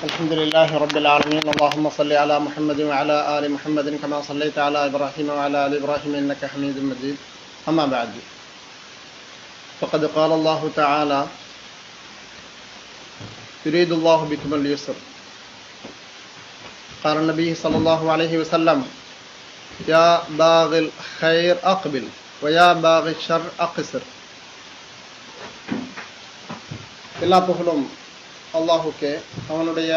الحمد لله رب العالمين اللهم صل على محمد وعلى آل محمد كما صليت على إبراهيم وعلى آل إبراهيم إنك حميد مجيد أما بعد فقد قال الله تعالى يريد الله بكم اليسر قال النبي صلى الله عليه وسلم يا باغي الخير أقبل ويا باغي الشر أقصر எல்லா புகழும் அல்லாஹுக்கே, அவனுடைய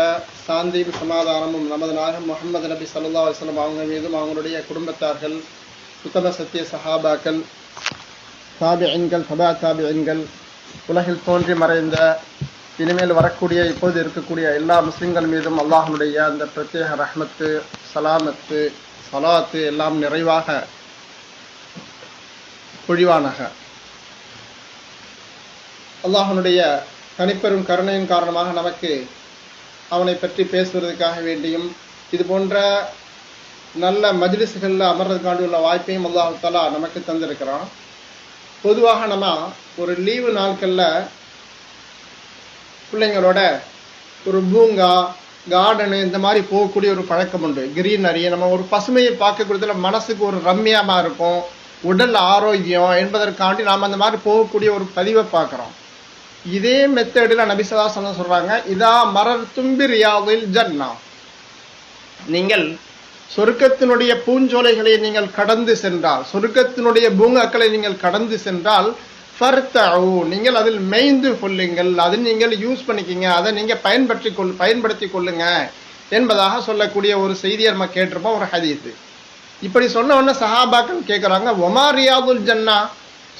சாந்தியும் சமாதானமும் நமது நாயகம் முஹம்மது நபி ஸல்லல்லாஹு அலைஹி வஸல்லம் அவங்க மீதும் அவங்களுடைய குடும்பத்தார்கள், உத்தம சத்திய சஹாபாக்கள், தாபிஈன்கள், தபா தாபிஈன்கள், உலகில் தோன்றி மறைந்த இனிமேல் வரக்கூடிய இப்போது இருக்கக்கூடிய எல்லா முஸ்லிம்கள் மீதும் அல்லாஹனுடைய அந்த பிரத்யேக ரஹ்மத்து, சலாமத்து, சலாத்து எல்லாம் நிறைவாக பொழிவானாக. அல்லாஹனுடைய தனிப்பெரும் கருணையின் காரணமாக நமக்கு அவனை பற்றி பேசுவதற்காக வேண்டியும் இது போன்ற நல்ல மஜ்லிஸ்களில் அமர்றதுக்காண்டி உள்ள வாய்ப்பையும் அல்லாஹ் தஆலா நமக்கு தந்திருக்கிறான். பொதுவாக நம்ம ஒரு லீவு நாட்களில் பிள்ளைங்களோட ஒரு பூங்கா, கார்டனு இந்த மாதிரி போகக்கூடிய ஒரு பழக்கம் உண்டு. கிரீனரி, நம்ம ஒரு பசுமையை பார்க்கக்கூடியதுல மனசுக்கு ஒரு ரம்மியமாக இருக்கும், உடல் ஆரோக்கியம் என்பதற்காண்டி நாம் அந்த மாதிரி போகக்கூடிய ஒரு பதிவை பார்க்குறோம். இதே மெத்தடில் நபி ஸல்லல்லாஹு அலைஹி வஸல்லம் சொல்றாங்க, இதா மரர்தும் பிரியாதில் ஜன்னா, நீங்கள் சொர்க்கத்தினுடைய பூஞ்சோலைகளை நீங்கள் கடந்து சென்றால், சொர்க்கத்தினுடைய பூங்காக்களை நீங்கள் கடந்து சென்றால் ஃபர்தஉ, நீங்கள் அதில் மேய்ந்து கொள்ளுங்கள், அதில் நீங்கள் யூஸ் பண்ணிக்கிங்க, அதை நீங்கள் பயன்படுத்தி கொள்ளுங்க என்பதாக சொல்லக்கூடிய ஒரு செய்தியை நம்ம கேட்டிருப்போம், ஒரு ஹதீஸ். இப்படி சொன்ன உடனே சஹாபாக்கள் கேட்குறாங்க, ஒமா ரியாதுல் ஜன்னா,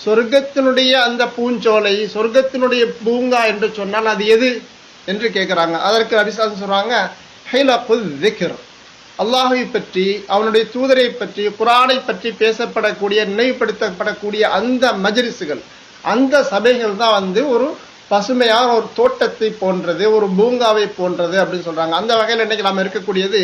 சொர்க்கத்தினுடைய அந்த பூஞ்சோலை, சொர்க்கத்தினுடைய பூங்கா என்று சொன்னால் அது எது என்று கேட்குறாங்க. அதற்கு நபி ஸல்லல்லாஹு அலைஹி வஸல்லம் சொல்றாங்க, ஹைலகுல் ஸிக்ர், அல்லாஹ்வை பற்றி, அவனுடைய தூதரை பற்றி, குர்ஆனை பற்றி பேசப்படக்கூடிய, நினைவுபடுத்தப்படக்கூடிய அந்த மஜ்லிஸ்கள், அந்த சபைகள் தான் ஒரு பசுமையான ஒரு தோட்டத்தை போன்றது, ஒரு பூங்காவை போன்றது அப்படின்னு சொல்றாங்க. அந்த வகையில் இன்னைக்கு நாம் இருக்கக்கூடியது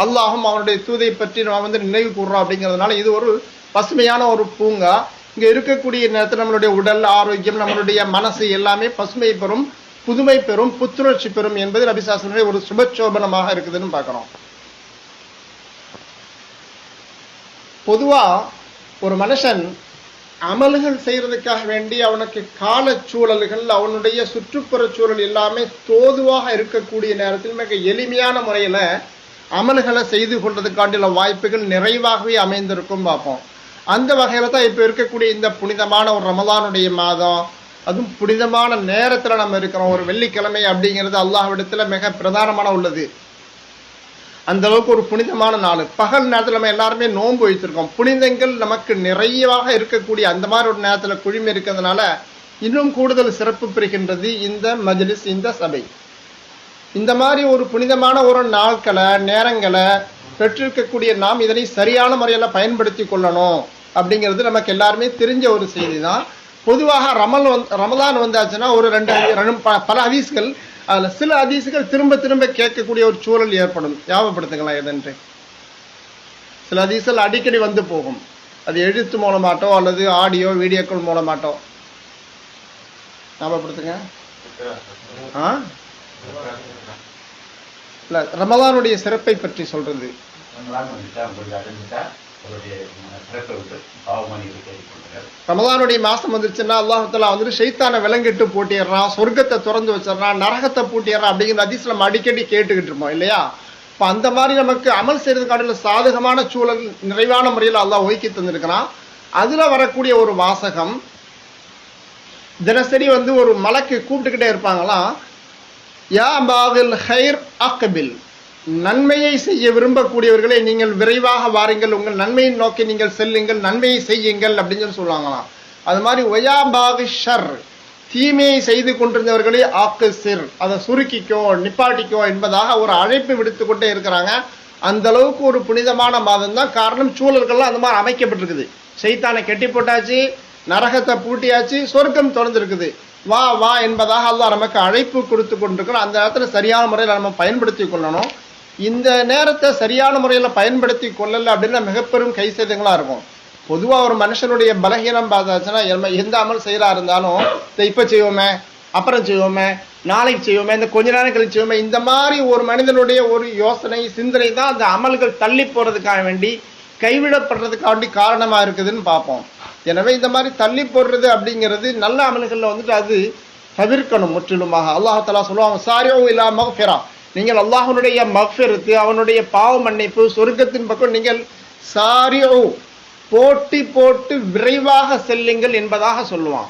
அல்லாஹும் அவனுடைய தூதை பற்றி நாம் நினைவு கூறுறோம். அப்படிங்கிறதுனால இது ஒரு பசுமையான ஒரு பூங்கா. இங்கே இருக்கக்கூடிய நேரத்தில் நம்மளுடைய உடல் ஆரோக்கியம், நம்மளுடைய மனசு எல்லாமே பசுமை பெறும், புதுமை பெறும், புத்துணர்ச்சி பெறும் என்பது நபி ஸல்லல்லாஹு அலைஹி வஸல்லம் ஒரு சுபச்சோபனமாக இருக்குதுன்னு பார்க்குறோம். பொதுவா ஒரு மனுஷன் அமல்கள் செய்யறதுக்காக வேண்டி அவனுக்கு கால சூழல்கள், அவனுடைய சுற்றுப்புற சூழல் எல்லாமே தோதுவாக இருக்கக்கூடிய நேரத்தில் மிக எளிமையான முறையில் அமல்களை செய்து கொள்றதுக்காண்டியுள்ள வாய்ப்புகள் நிறைவாகவே அமைந்திருக்கும் பார்ப்போம். அந்த வகையில் தான் இப்போ இருக்கக்கூடிய இந்த புனிதமான ஒரு ரமலானுடைய மாதம், அதுவும் புனிதமான நேரத்தில் நம்ம இருக்கிறோம். ஒரு வெள்ளிக்கிழமை அப்படிங்கிறது அல்லாஹ்விடத்துல மிக பிரதானமான உள்ளது. அந்த அளவுக்கு ஒரு புனிதமான நாள். பகல் நேரத்தில் நம்ம எல்லாருமே நோன்பு வைத்திருக்கோம். புனிதங்கள் நமக்கு நிறைவாக இருக்கக்கூடிய அந்த மாதிரி ஒரு நேரத்தில் குழுமி இருக்கிறதுனால இன்னும் கூடுதல் சிறப்பு பெறுகின்றது இந்த மஜ்லிஸ், இந்த சபை. இந்த மாதிரி ஒரு புனிதமான ஒரு நாட்களை, நேரங்களை பெற்றிருக்கக்கூடிய நாம் இதனை சரியான முறையில் பயன்படுத்தி கொள்ளணும் அப்படிங்கிறது நமக்கு எல்லாருமே தெரிஞ்ச ஒரு செய்தி தான். பொதுவாக ரமலான் வந்தாச்சுன்னா ஒரு பல ஹதீஸ்கள், அதில் சில ஹதீஸ்கள் திரும்ப திரும்ப கேட்கக்கூடிய ஒரு சூழல் ஏற்படும். ஞாபகப்படுத்துங்களா எதென்று? சில ஹதீஸ்கள் அடிக்கடி வந்து போகும். அது எழுத்து மூலமாட்டோ அல்லது ஆடியோ வீடியோக்கள் மூலமாட்டோ. ஞாபகப்படுத்துங்க. இல்லை, ரமலானுடைய சிறப்பை பற்றி சொல்றது. ரமலானுடைய மாசம் வந்துருச்சுன்னா அல்லாஹ் தஆலா ஷைத்தானை விலங்கிட்டு போட்டிடுறான், சொர்க்கத்தை திறந்து வச்சிடறான், நரகத்தை பூட்டிடுறான் அப்படிங்கிற ஹதீஸ் நம்ம அடிக்கடி கேட்டுக்கிட்டு இருப்போம் இல்லையா? இப்போ அந்த மாதிரி நமக்கு அமல் செய்யறதுக்கான சாதகமான சூழல் நிறைவான முறையில் அல்லாஹ் ஒதுக்கி தந்திருக்கிறான். அதுல வரக்கூடிய ஒரு வாசகம், தினசரி ஒரு மலக்கு கூப்பிட்டுக்கிட்டே இருப்பாங்களாம், யா பாகில் ஹைர் அக்பில், நன்மையை செய்ய விரும்பக்கூடியவர்களை நீங்கள் விரைவாக வாருங்கள், உங்கள் நன்மையை நோக்கி நீங்கள் செல்லுங்கள், நன்மையை செய்யுங்கள் அப்படின்னு சொல்லுவாங்களாம். அது மாதிரி ஒயா பாகி ஷர், தீமையை செய்து கொண்டிருந்தவர்களே ஆக்குசிர், அதை சுருக்கிக்கோ நிப்பாட்டிக்கோ என்பதாக ஒரு அழைப்பு விடுத்து கொண்டே இருக்கிறாங்க. அந்த அளவுக்கு ஒரு புனிதமான மாதம் தான். காரணம், சூழல்கள்லாம் அந்த மாதிரி அமைக்கப்பட்டிருக்குது. ஷைத்தானை கெட்டி போட்டாச்சு, நரகத்தை பூட்டியாச்சு, சொர்க்கம் திறந்திருக்குது. வா வா என்பதாக அல்லாஹ் நமக்கு அழைப்பு கொடுத்து கொண்டிருக்கிறோம். அந்த நேரத்தில் சரியான முறையில் நம்ம பயன்படுத்தி கொள்ளணும். இந்த நேரத்தை சரியான முறையில் பயன்படுத்தி கொள்ளலை அப்படின்னா மிகப்பெரும் கை சேதங்களாக இருக்கும். பொதுவாக ஒரு மனுஷனுடைய பலகீனம் பார்த்தாச்சுன்னா எந்த அமல் செய்கிறா இருந்தாலும் இதை இப்போ செய்வோமே, அப்புறம் செய்வோமே, நாளைக்கு செய்வோமே, இந்த கொஞ்ச நேரம் கழிச்சு செய்வோமே, இந்த மாதிரி ஒரு மனிதனுடைய ஒரு யோசனை சிந்தனை தான் அந்த அமல்கள் தள்ளி போறதுக்காக வேண்டி கைவிடப்படுறதுக்காக வேண்டி காரணமா இருக்குதுன்னு பார்ப்போம். எனவே இந்த மாதிரி தள்ளி போடுறது அப்படிங்கிறது நல்ல அமல்கள்ல வந்துட்டு அது தவிர்க்கணும் முற்றிலுமாக. அல்லாஹ் தஆலா சொல்லுவாங்க, சாரிஉ இலா மக்ஃபிரா, நீங்கள் அல்லாஹ்வுடைய மக்ஃபிரத்து, அவனுடைய பாவ மன்னிப்பு, சொர்க்கத்தின் பக்கம் நீங்கள் சாரிஉ போட்டி போட்டு விரைவாக செல்லுங்கள் என்பதாக சொல்லுவான்.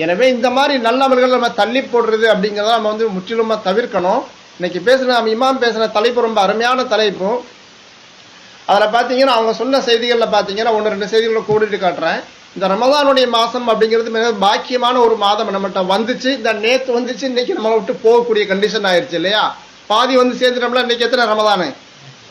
எனவே இந்த மாதிரி நல்ல அமல்கள் நம்ம தள்ளி போடுறது அப்படிங்கிறத நம்ம வந்து முற்றிலுமாக தவிர்க்கணும். இன்னைக்கு பேசுன நம்ம இமாம் பேசுன தலைப்பு ரொம்ப அருமையான தலைப்பு. அதில் பார்த்தீங்கன்னா அவங்க சொன்ன செய்திகளில் பார்த்தீங்கன்னா 1-2 செய்திகளை கூடிட்டு காட்டுறேன். இந்த ரமதானுடைய மாதம் அப்படிங்கிறது மிக பாக்கியமான ஒரு மாதம் நம்மகிட்ட வந்துச்சு. இந்த நேற்று வந்துச்சு, இன்னைக்கு நம்மளை விட்டு போகக்கூடிய கண்டிஷன் ஆயிடுச்சு இல்லையா? பாதி வந்து சேர்ந்துட்டோம்ல. இன்னைக்கு எத்தனை ரமதானு?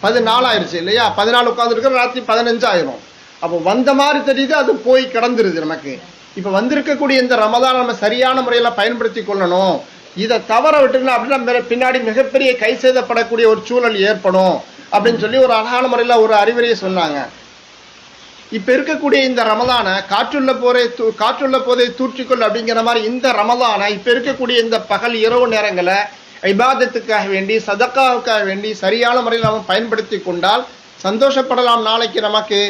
14 ஆயிடுச்சு இல்லையா? 14 உட்காந்துருக்க ராத்திரி 15 ஆயிரும். அப்போ வந்த மாதிரி தெரியுது, அது போய் கிடந்துருது நமக்கு. இப்போ வந்திருக்கக்கூடிய இந்த ரமதான் நம்ம சரியான முறையில் பயன்படுத்தி கொள்ளணும். இதை தவற விட்டுனா அப்படின்னா பின்னாடி மிகப்பெரிய கை சேதப்படக்கூடிய ஒரு சூழல் ஏற்படும் அப்படின்னு சொல்லி ஒரு அழகான முறையில் ஒரு அறிவுரையை சொன்னாங்க. இப்ப இருக்கக்கூடிய இந்த ரமதானை காற்றுள்ள போதை தூற்றிக்கொள் அப்படிங்கிற மாதிரி இந்த ரமதானை இப்ப இருக்கக்கூடிய இந்த பகல் இரவு நேரங்களை இபாதத்துக்காக வேண்டி, சதக்காவுக்காக வேண்டி சரியான முறையில் நம்ம பயன்படுத்தி கொண்டால் சந்தோஷப்படலாம். நாளைக்கு நமக்கு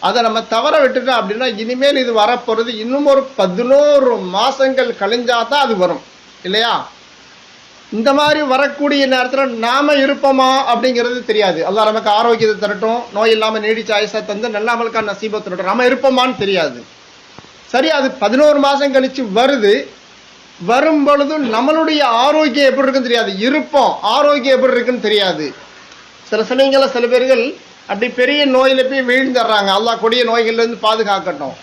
அதை நம்ம தவற விட்டுட்டோம் அப்படின்னா இனிமேல் இது வரப்போறது இன்னும் ஒரு 11 மாசங்கள் கழிஞ்சாதான் அது வரும் இல்லையா? இந்த மாதிரி வரக்கூடிய நேரத்தில் நாம இருப்போமா அப்படிங்கிறது தெரியாது. அல்லாஹ் நமக்கு ஆரோக்கியத்தை தரட்டும், நோய் இல்லாமல் நீடிச்ச ஆயுசா தந்து நல்ல அமலுக்கான நசீபை தரட்டும். நம்ம இருப்போமான்னு தெரியாது. சரி, அது 11 மாசம் கழிச்சு வருது. வரும் பொழுது நம்மளுடைய ஆரோக்கியம் எப்படி இருக்குன்னு தெரியாது, இருப்போம் ஆரோக்கியம் எப்படி இருக்குன்னு தெரியாது. சில சமயங்கள சில பேர்கள் அப்படி பெரிய நோயில போய் வீழ்ந்துடுறாங்க. அல்லாஹ் கொடிய நோய்கள்ல இருந்து பாதுகாக்கட்டும்.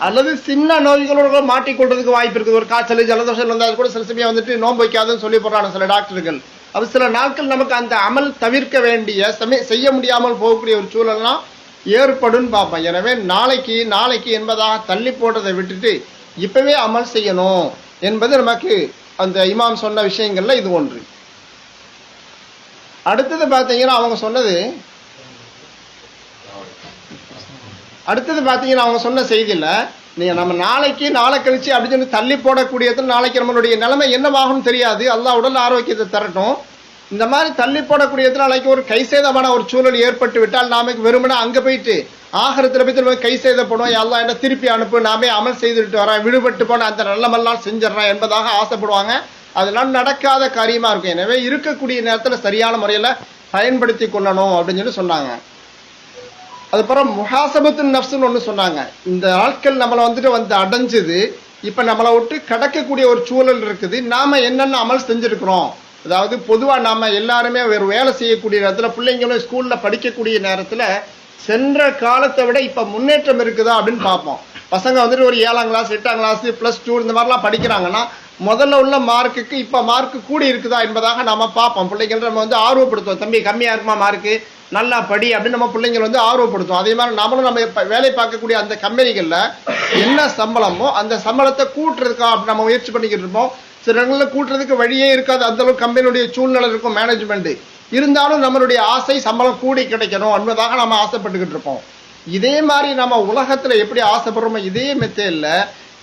அல்லது சின்ன நோய்களோட மாட்டிக்கொள்றதுக்கு வாய்ப்பு இருக்குது. ஒரு காய்ச்சல் ஜலதோஷம் வந்தால் கூட சில சமயம் வந்துட்டு நோன்பு வைக்காதுன்னு சொல்லி போடுறாங்க சில டாக்டர்கள். அது சில நாட்கள் நமக்கு அந்த அமல் தவிர்க்க வேண்டிய செய்ய முடியாமல் போகக்கூடிய ஒரு சூழல்லாம் ஏற்படும் பார்ப்போம். எனவே நாளைக்கு என்பதாக தள்ளி போடுறதை விட்டுட்டு இப்பவே அமல் செய்யணும் என்பது நமக்கு அந்த இமாம் சொன்ன விஷயங்கள்ல இது ஒன்று. அடுத்தது பார்த்தீங்கன்னா அவங்க சொன்ன செய்தியில நீங்க நம்ம நாளை கழிச்சு அப்படின்னு சொல்லி தள்ளி போடக்கூடியது நாளைக்கு நம்மளுடைய நிலைமை என்னவாகும் தெரியாது. அல்லாஹ் உடல் ஆரோக்கியத்தை தரட்டும். இந்த மாதிரி தள்ளி போடக்கூடியது நாளைக்கு ஒரு கைசேதமான ஒரு சூழல் ஏற்பட்டு விட்டால் நாமக்கு வெறுமனே அங்க போயிட்டு ஆகரத்துல போய் நம்ம கை சேதப்படும், அல்லாஹ் என்ன திருப்பி அனுப்பு, நாமே அமல் செய்துட்டு வரேன், விடுபட்டு போன அந்த நல்லமெல்லாம் செஞ்சிடறேன் என்பதாக ஆசைப்படுவாங்க. அதெல்லாம் நடக்காத காரியமா இருக்கும். எனவே இருக்கக்கூடிய நேரத்துல சரியான முறையில பயன்படுத்தி கொள்ளணும் அப்படின்னு சொல்லி சொன்னாங்க. அதுக்கப்புறம் முஹாசபத்து நஃப்ஸ்னு ஒன்று சொன்னாங்க. இந்த நாட்கள் நம்மளை வந்து அடைஞ்சது, இப்போ நம்மளை விட்டு கடக்கக்கூடிய ஒரு சூழல் இருக்குது. நாம என்னென்ன அமல் செஞ்சுருக்கிறோம், அதாவது பொதுவாக நாம எல்லாருமே ஒரு வேலை செய்யக்கூடிய நேரத்தில், பிள்ளைங்களும் ஸ்கூலில் படிக்கக்கூடிய நேரத்தில் சென்ற காலத்தை விட இப்போ முன்னேற்றம் இருக்குதா அப்படின்னு பார்ப்போம். பசங்க ஒரு 7ஆம் கிளாஸ் 8ஆம் கிளாஸ் +2 இந்த மாதிரிலாம் படிக்கிறாங்கன்னா முதல்ல உள்ள மார்க்குக்கு இப்போ மார்க்கு கூடி இருக்குதா என்பதாக நம்ம பார்ப்போம். பிள்ளைங்கள் நம்ம ஆர்வப்படுத்துவோம், தம்பி கம்மியாக இருக்குமா மார்க்கு, நல்லா படி அப்படின்னு நம்ம பிள்ளைங்கள் ஆர்வப்படுத்தும். அதே மாதிரி நம்மளும் நம்ம வேலை பார்க்கக்கூடிய அந்த கம்பெனிகளில் என்ன சம்பளமோ அந்த சம்பளத்தை கூட்டுறதுக்கா அப்படி நம்ம முயற்சி பண்ணிக்கிட்டு இருப்போம். சில இடங்களில் கூட்டுறதுக்கு வழியே இருக்காது, அந்த அளவுக்கு கம்பெனியுடைய சூழ்நிலை இருக்கும், மேனேஜ்மெண்ட் இருந்தாலும் நம்மளுடைய ஆசை சம்பளம் கூடி கிடைக்கணும் என்பதாக நம்ம ஆசைப்பட்டுக்கிட்டு இருப்போம். இதே மாதிரி நம்ம உலகத்துல எப்படி ஆசைப்படுறோமோ இதே மெத்தேட்ல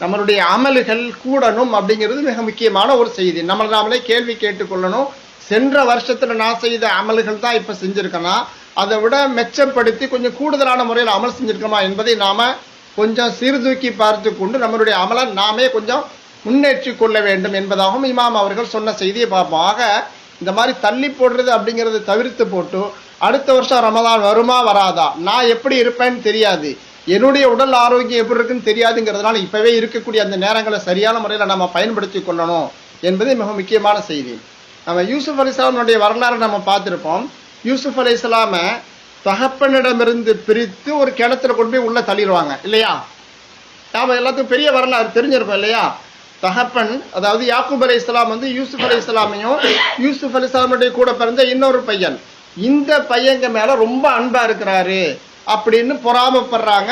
நம்மளுடைய அமல்கள் கூடணும் அப்படிங்கிறது மிக முக்கியமான ஒரு செய்தி. நாமளே கேள்வி கேட்டுக்கொள்ளணும். சென்ற வருஷத்துல நான் செய்த அமல்கள் தான் இப்ப செஞ்சிருக்கேனா, அதை விட மெச்சப்படுத்தி கொஞ்சம் கூடுதலான முறையில் அமல் செஞ்சிருக்கோமா என்பதை நாம கொஞ்சம் சீர்தூக்கி பார்த்து கொண்டு நம்மளுடைய அமலை நாமே கொஞ்சம் முன்னேற்றி கொள்ள வேண்டும் என்பதாகவும் இமாம் அவர்கள் சொன்ன செய்தியை பார்ப்போம். ஆக இந்த மாதிரி தள்ளி போடுறது அப்படிங்கிறத தவிர்த்து போட்டு அடுத்த வருஷம் ரமதான் வருமா வராதா, நான் எப்படி இருப்பேன்னு தெரியாது, என்னுடைய உடல் ஆரோக்கியம் எப்படி இருக்குன்னு தெரியாதுங்கிறதுனால இப்பவே இருக்கக்கூடிய அந்த நேரங்களை சரியான முறையில் நம்ம பயன்படுத்தி கொள்ளணும் என்பது மிக முக்கியமான செய்தி. நம்ம யூசுப் அலைஹிஸ்ஸலாமுடைய வரலாறு நம்ம பார்த்துருப்போம். யூசுப் அலைஹிஸ்ஸலாமை தகப்பனிடமிருந்து பிரித்து ஒரு கிணத்துல கொண்டு போய் உள்ள தள்ளிடுவாங்க இல்லையா? நாம எல்லாத்துக்கும் பெரிய வரலாறு தெரிஞ்சிருப்போம் இல்லையா? தகப்பன் அதாவது யாக்கூப் அலைஹிஸ்ஸலாம் யூசுப் அலைஹிஸ்ஸலாமையும் யூசுப் அலைஹிஸ்ஸலாமுடைய கூட பிறந்த இன்னொரு பையன், இந்த பையங்க மேல ரொம்ப அன்பா இருக்கிறாரு அப்படின்னு பொறாமப்படுறாங்க.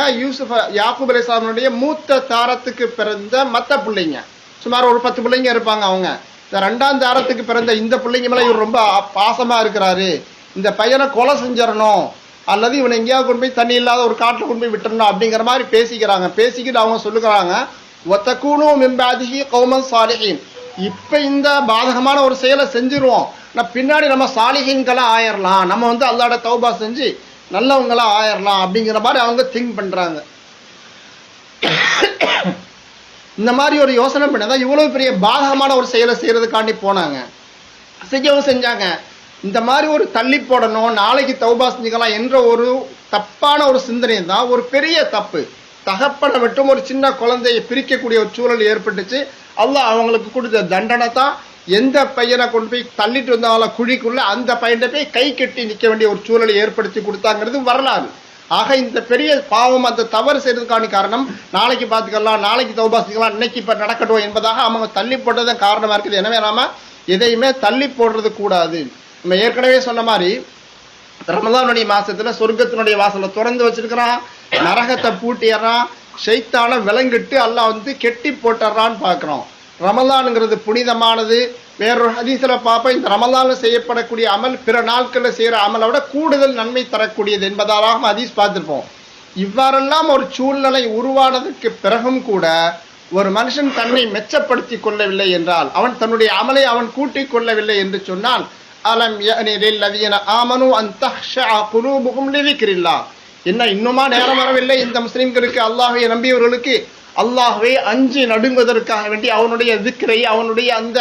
யாக்கூப் அலைஹிஸ்ஸலாமுடைய மூத்த தாரத்துக்கு பிறந்த மற்ற பிள்ளைங்க, சுமார் ஒரு 10 பிள்ளைங்க இருப்பாங்க. அவங்க இந்த 2ஆம் தாரத்துக்கு பிறந்த இந்த பிள்ளைங்க மேல இவர் ரொம்ப பாசமா இருக்கிறாரு, இந்த பையனை கொலை செஞ்சிடணும் அல்லது இவனை எங்கேயாவது கொண்டு போய் தண்ணி இல்லாத ஒரு காட்டில் கொண்டு போய் விட்டுறணும் அப்படிங்கிற மாதிரி பேசிக்கிட்டு அவங்க சொல்லுகிறாங்க, ஒத்தக்கூனும் மிம்பாதிஹி கௌமன் சாலிஹீன், இப்ப இந்த பாதகமான ஒரு செயலை செஞ்சிருவோம், நான் பின்னாடி நம்ம சாலிஹீன்களா ஆயிரலாம், நம்ம வந்து அல்லாஹ்வோட தௌபா செஞ்சு நல்லவங்களா ஆயிரலாம் அப்படிங்கிற மாதிரி அவங்க திங்க் பண்றாங்க. இந்த மாதிரி ஒரு யோசனை பண்ணதான் இவ்வளவு பெரிய பாதகமான ஒரு செயலை செய்யறதுக்காண்டி போனாங்க, செய்யவும் செஞ்சாங்க. இந்த மாதிரி ஒரு தள்ளி போடணும், நாளைக்கு தௌபா செஞ்சுக்கலாம் என்ற ஒரு தப்பான ஒரு சிந்தனை தான் ஒரு பெரிய தப்பு. தகப்பனை விட்டும் ஒரு சின்ன குழந்தையை பிரிக்கக்கூடிய ஒரு சூழல் ஏற்பட்டுச்சு. அல்லாஹ் அவங்களுக்கு கொடுத்த தண்டனை தான் எந்த பையனை கொண்டு போய் தள்ளிட்டு வந்தாங்களோ குழிக்குள்ள அந்த பையனை போய் கை கட்டி நிற்க வேண்டிய ஒரு சூழலை ஏற்படுத்தி கொடுத்தாங்கிறது வரலாறு. ஆக இந்த பெரிய பாவம், அந்த தவறு செய்யறதுக்கான காரணம் நாளைக்கு பார்த்துக்கலாம், நாளைக்கு தௌபா செஞ்சுக்கலாம், இன்னைக்கு இப்ப நடக்கட்டும் என்பதாக அவங்க தள்ளி போட்டதான் காரணமா இருக்குது. எனவே நாம எதையுமே தள்ளி போடுறது கூடாது. நம்ம ஏற்கனவே சொன்ன மாதிரி ரமலானுடைய மாசத்துல சொர்க்கத்தினுடைய வாசலை திறந்து வச்சிருக்கிறான், நரகத்தை பூட்டிடுறான், ஷைத்தான விலங்கிட்டு அல்லாஹ் வந்து கெட்டி போட்டுறான்னு பாக்குறோம். ரமலானுங்கிறது புனிதமானது. வேறொரு ஹதீஸ்ல பார்ப்போம், இந்த ரமலான்ல செய்யப்படக்கூடிய அமல் பிற நாட்கள்ல செய்யற அமலை விட கூடுதல் நன்மை தரக்கூடியது என்பதாக ஹதீஸ் பார்த்திருப்போம். இவ்வாறெல்லாம் ஒரு சூழ்நிலை உருவானதுக்கு பிறகும் கூட ஒரு மனுஷன் தன்னை மெச்சப்படுத்தி கொள்ளவில்லை என்றால், அவன் தன்னுடைய அமலை அவன் கூட்டிக் கொள்ளவில்லை என்று சொன்னால், அலம் யஅனி லில்லதீன ஆமனு அன் தஹ்ஷஅ குலூபுஹும் லிذிக்ரில்லாஹ், என்ன இன்னுமா நேரம் வரவில்லை இந்த முஸ்லிம்களுக்கு, அல்லாஹ்வை நம்பியவர்களுக்கு அல்லாஹ்வை அஞ்சி நடுங்குவதற்காக வேண்டி, அவனுடைய திக்ரை, அவனுடைய அந்த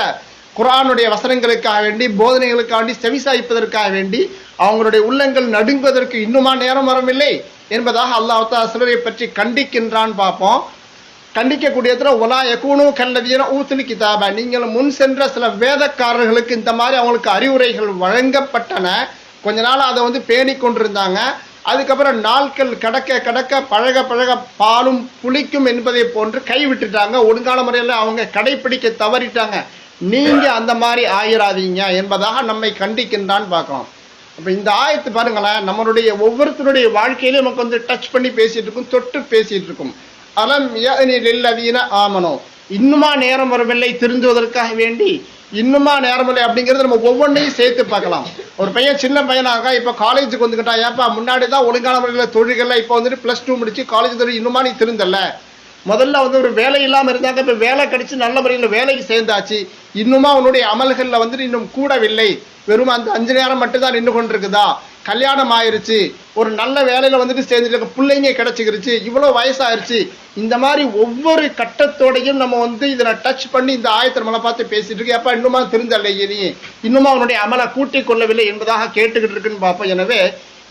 குர்ஆனுடைய வசனங்களுக்காக வேண்டி, போதனைகளுக்காண்டி செவிசாய்ப்பதற்காக வேண்டி அவங்களுடைய உள்ளங்கள் நடுங்குவதற்கு இன்னுமா நேரம் வரவில்லை என்பதாக அல்லாஹ் தஆலா சிலரை பற்றி கண்டிக்கின்றான். பார்ப்போம். கண்டிக்கக்கூடியதுல ஒலா யகூனு கல்லதீன ஊத்துல் கிதாப, நீங்கள் முன் சென்ற சில வேதக்காரர்களுக்கு இந்த மாதிரி அவங்களுக்கு அறிவுரைகள் வழங்கப்பட்டன, கொஞ்ச நாள் அதை வந்து பேணி கொண்டிருந்தாங்க. அதுக்கப்புறம் நாட்கள் கடக்க கடக்க பழக பழக பாலும் புளிக்கும் என்பதை போன்று கைவிட்டுட்டாங்க, ஒழுங்கான முறையில் அவங்க கடைபிடிக்க தவறிட்டாங்க. நீங்க அந்த மாதிரி ஆயிராதீங்க என்பதாக நம்மை கண்டிக்கின்றான்னு பார்க்கலாம். அப்ப இந்த ஆயத்து பாருங்களேன், நம்மளுடைய ஒவ்வொருத்தருடைய வாழ்க்கையிலும் நமக்கு வந்து டச் பண்ணி பேசிட்டு இருக்கும், தொட்டு பேசிட்டு இருக்கும். அலம் யஅனி லில்லதீன ஆமனு, இன்னுமா நேரம் வரவில்லை திருந்துவதற்காக வேண்டி, இன்னுமா நேரம் இல்லை அப்படிங்கிறது நம்ம ஒவ்வொன்றையும் சேர்த்து பார்க்கலாம். ஒரு பையன் சின்ன பையனாக இப்போ காலேஜுக்கு வந்துக்கிட்டா, ஏப்பா முன்னாடி தான் ஒழுங்கான முறையில் தொழில்கள், இப்போ வந்துட்டு +2 முடிச்சு காலேஜ் தொழில் இன்னுமா நீ திருந்தல, முதல்ல வந்து ஒரு வேலை இல்லாமல் இருந்தாங்க, இப்போ வேலை கிடைச்சி நல்ல முறையில் வேலைக்கு சேர்ந்தாச்சு, இன்னுமா உன்னுடைய அமல்களில் வந்துட்டு இன்னும் கூடவில்லை, வெறும் அந்த 5 நேரம் மட்டும்தான் நின்று கொண்டிருக்குதா, கல்யாணம் ஆயிருச்சு, ஒரு நல்ல வேலையில வந்துட்டு சேர்ந்துட்டு பிள்ளைங்க கிடைச்சிக்கிருச்சு, இவ்வளவு வயசாயிருச்சு, இந்த மாதிரி ஒவ்வொரு கட்டத்தோடையும் நம்ம வந்து இதில் டச் பண்ணி இந்த ஆயத்தை நம்மளை பார்த்து பேசிட்டு இருக்கு. அப்ப இன்னுமா திருந்தல்ல, நீ இன்னுமா அவனுடைய அமலை கூட்டிக் கொள்ளவில்லை என்பதாக கேட்டுக்கிட்டு இருக்குன்னு பார்ப்போம். எனவே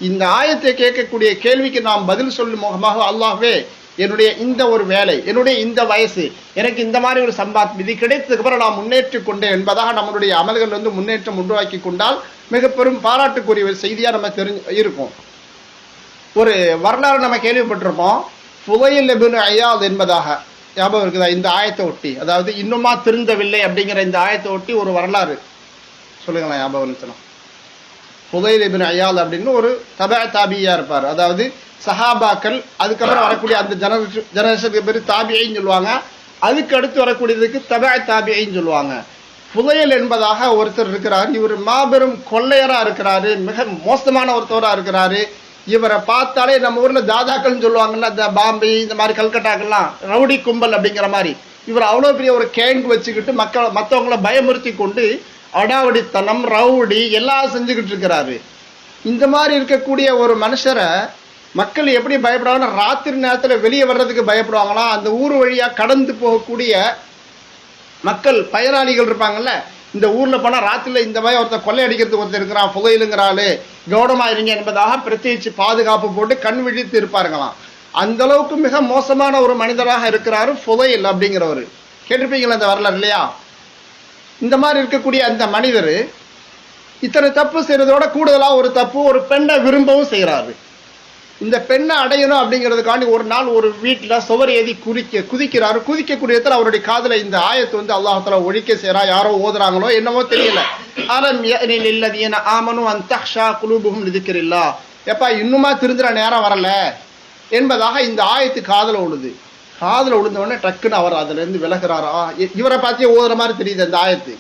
இந்த ஆயத்தை கேட்கக்கூடிய கேள்விக்கு நாம் பதில் சொல்லும் முகமாக, அல்லாஹ்வே என்னுடைய இந்த ஒரு வேலை, என்னுடைய இந்த வயசு, எனக்கு இந்த மாதிரி ஒரு சம்பாத் இது கிடைத்ததுக்கு அப்புறம் நான் முன்னேற்றி கொண்டேன் என்பதாக நம்மளுடைய அமல்கள் வந்து முன்னேற்றம் உருவாக்கி கொண்டால் மிக பெரும் பாராட்டுக்குரிய ஒரு செய்தியா நம்ம இருக்கும். ஒரு வரலாறு நம்ம கேள்விப்பட்டிருப்போம், ஃபுதைல் இப்னு ஐயாத் என்பதாக, ஞாபகம் இருக்குதா இந்த ஆயத்தை ஒட்டி, அதாவது இன்னுமா திருந்தவில்லை அப்படிங்கிற இந்த ஆயத்தை ஒட்டி ஒரு வரலாறு சொல்லுங்களேன், ஞாபகம் இருந்துச்சுன்னா. ஃபுதைல் இப்னு ஐயாத் அப்படின்னு ஒரு தாபியா இருப்பார், அதாவது சஹாபாக்கள், அதுக்கப்புறம் வரக்கூடிய அந்த ஜெனரேஷனுக்கு பேர் தாபியைன்னு சொல்லுவாங்க, அதுக்கு அடுத்து வரக்கூடியதுக்கு தாபியைன்னு சொல்லுவாங்க. ஃபுதைல் என்பதாக ஒருத்தர் இருக்கிறார், இவர் மாபெரும் கொள்ளையரா இருக்கிறாரு, மிக மோசமான ஒருத்தவரா இருக்கிறாரு. இவரை பார்த்தாலே நம்ம ஊர்ல தாதாக்கள்னு சொல்லுவாங்கன்னா, இந்த பாம்பே இந்த மாதிரி கல்கட்டாக்கெல்லாம் ரவுடி கும்பல் அப்படிங்கிற மாதிரி, இவர் அவ்வளோ பெரிய ஒரு கேங் வச்சுக்கிட்டு மற்றவங்களை பயமுறுத்தி கொண்டு அடாவடித்தனம் ரவுடி எல்லாம் செஞ்சுக்கிட்டு இருக்கிறாரு. இந்த மாதிரி இருக்கக்கூடிய ஒரு மனுஷரை மக்கள் எப்படி பயப்படுவாங்கன்னா, ராத்திரி நேரத்தில் வெளியே வர்றதுக்கு பயப்படுவாங்களாம். அந்த ஊர் வழியா கடந்து போகக்கூடிய மக்கள் பயனாளிகள் இருப்பாங்கல்ல, இந்த ஊர்ல போனா ராத்திரில இந்த மாதிரி ஒருத்தர் கொள்ளை அடிக்கிறதுக்கு ஒருத்தர் இருக்கிறான், புகையிலுங்கிறாளு, கவனமா இருங்க என்பதாக பிரத்யேகிச்சு பாதுகாப்பு போட்டு கண் விழித்து இருப்பாருங்களாம். அந்த அளவுக்கு மிக மோசமான ஒரு மனிதராக இருக்கிறாரு ஃபுதைல் அப்படிங்கிறவர். கேட்டிருப்பீங்களா இந்த வரலாறு இல்லையா? இந்த மாதிரி இருக்கக்கூடிய அந்த மனிதர் இத்தனை தப்பு செய்யறதோட கூடுதலா ஒரு தப்பு, ஒரு பெண்ணை விரும்பவும் செய்யறாரு. இந்த பெண்ணை அடையணும் அப்படிங்கிறதுக்காண்டி ஒரு நாள் ஒரு வீட்டுல சுவர் ஏதி குதிக்கிறாரு. குதிக்கக்கூடியதுல அவருடைய காதுல இந்த ஆயத்து வந்து அல்லாஹ் தஆலா ஒழிக்க செய்யறா, யாரோ ஓதுறாங்களோ என்னமோ தெரியல. அலம் யஅனி லில்லதீன ஆமனு அன் தஹ்ஷா குலூபுஹும் லிذிக்ரில்லாஹ், எப்பா இன்னுமா திருந்துற நேரம் வரல என்பதாக இந்த ஆயத்து காதுல விழுது. காதுல விழுந்த உடனே டக்குன்னு அவர் அதுல இருந்து விலகிறாரா, இவரை பார்த்தே ஓதுற மாதிரி தெரியுது அந்த ஆயத்து.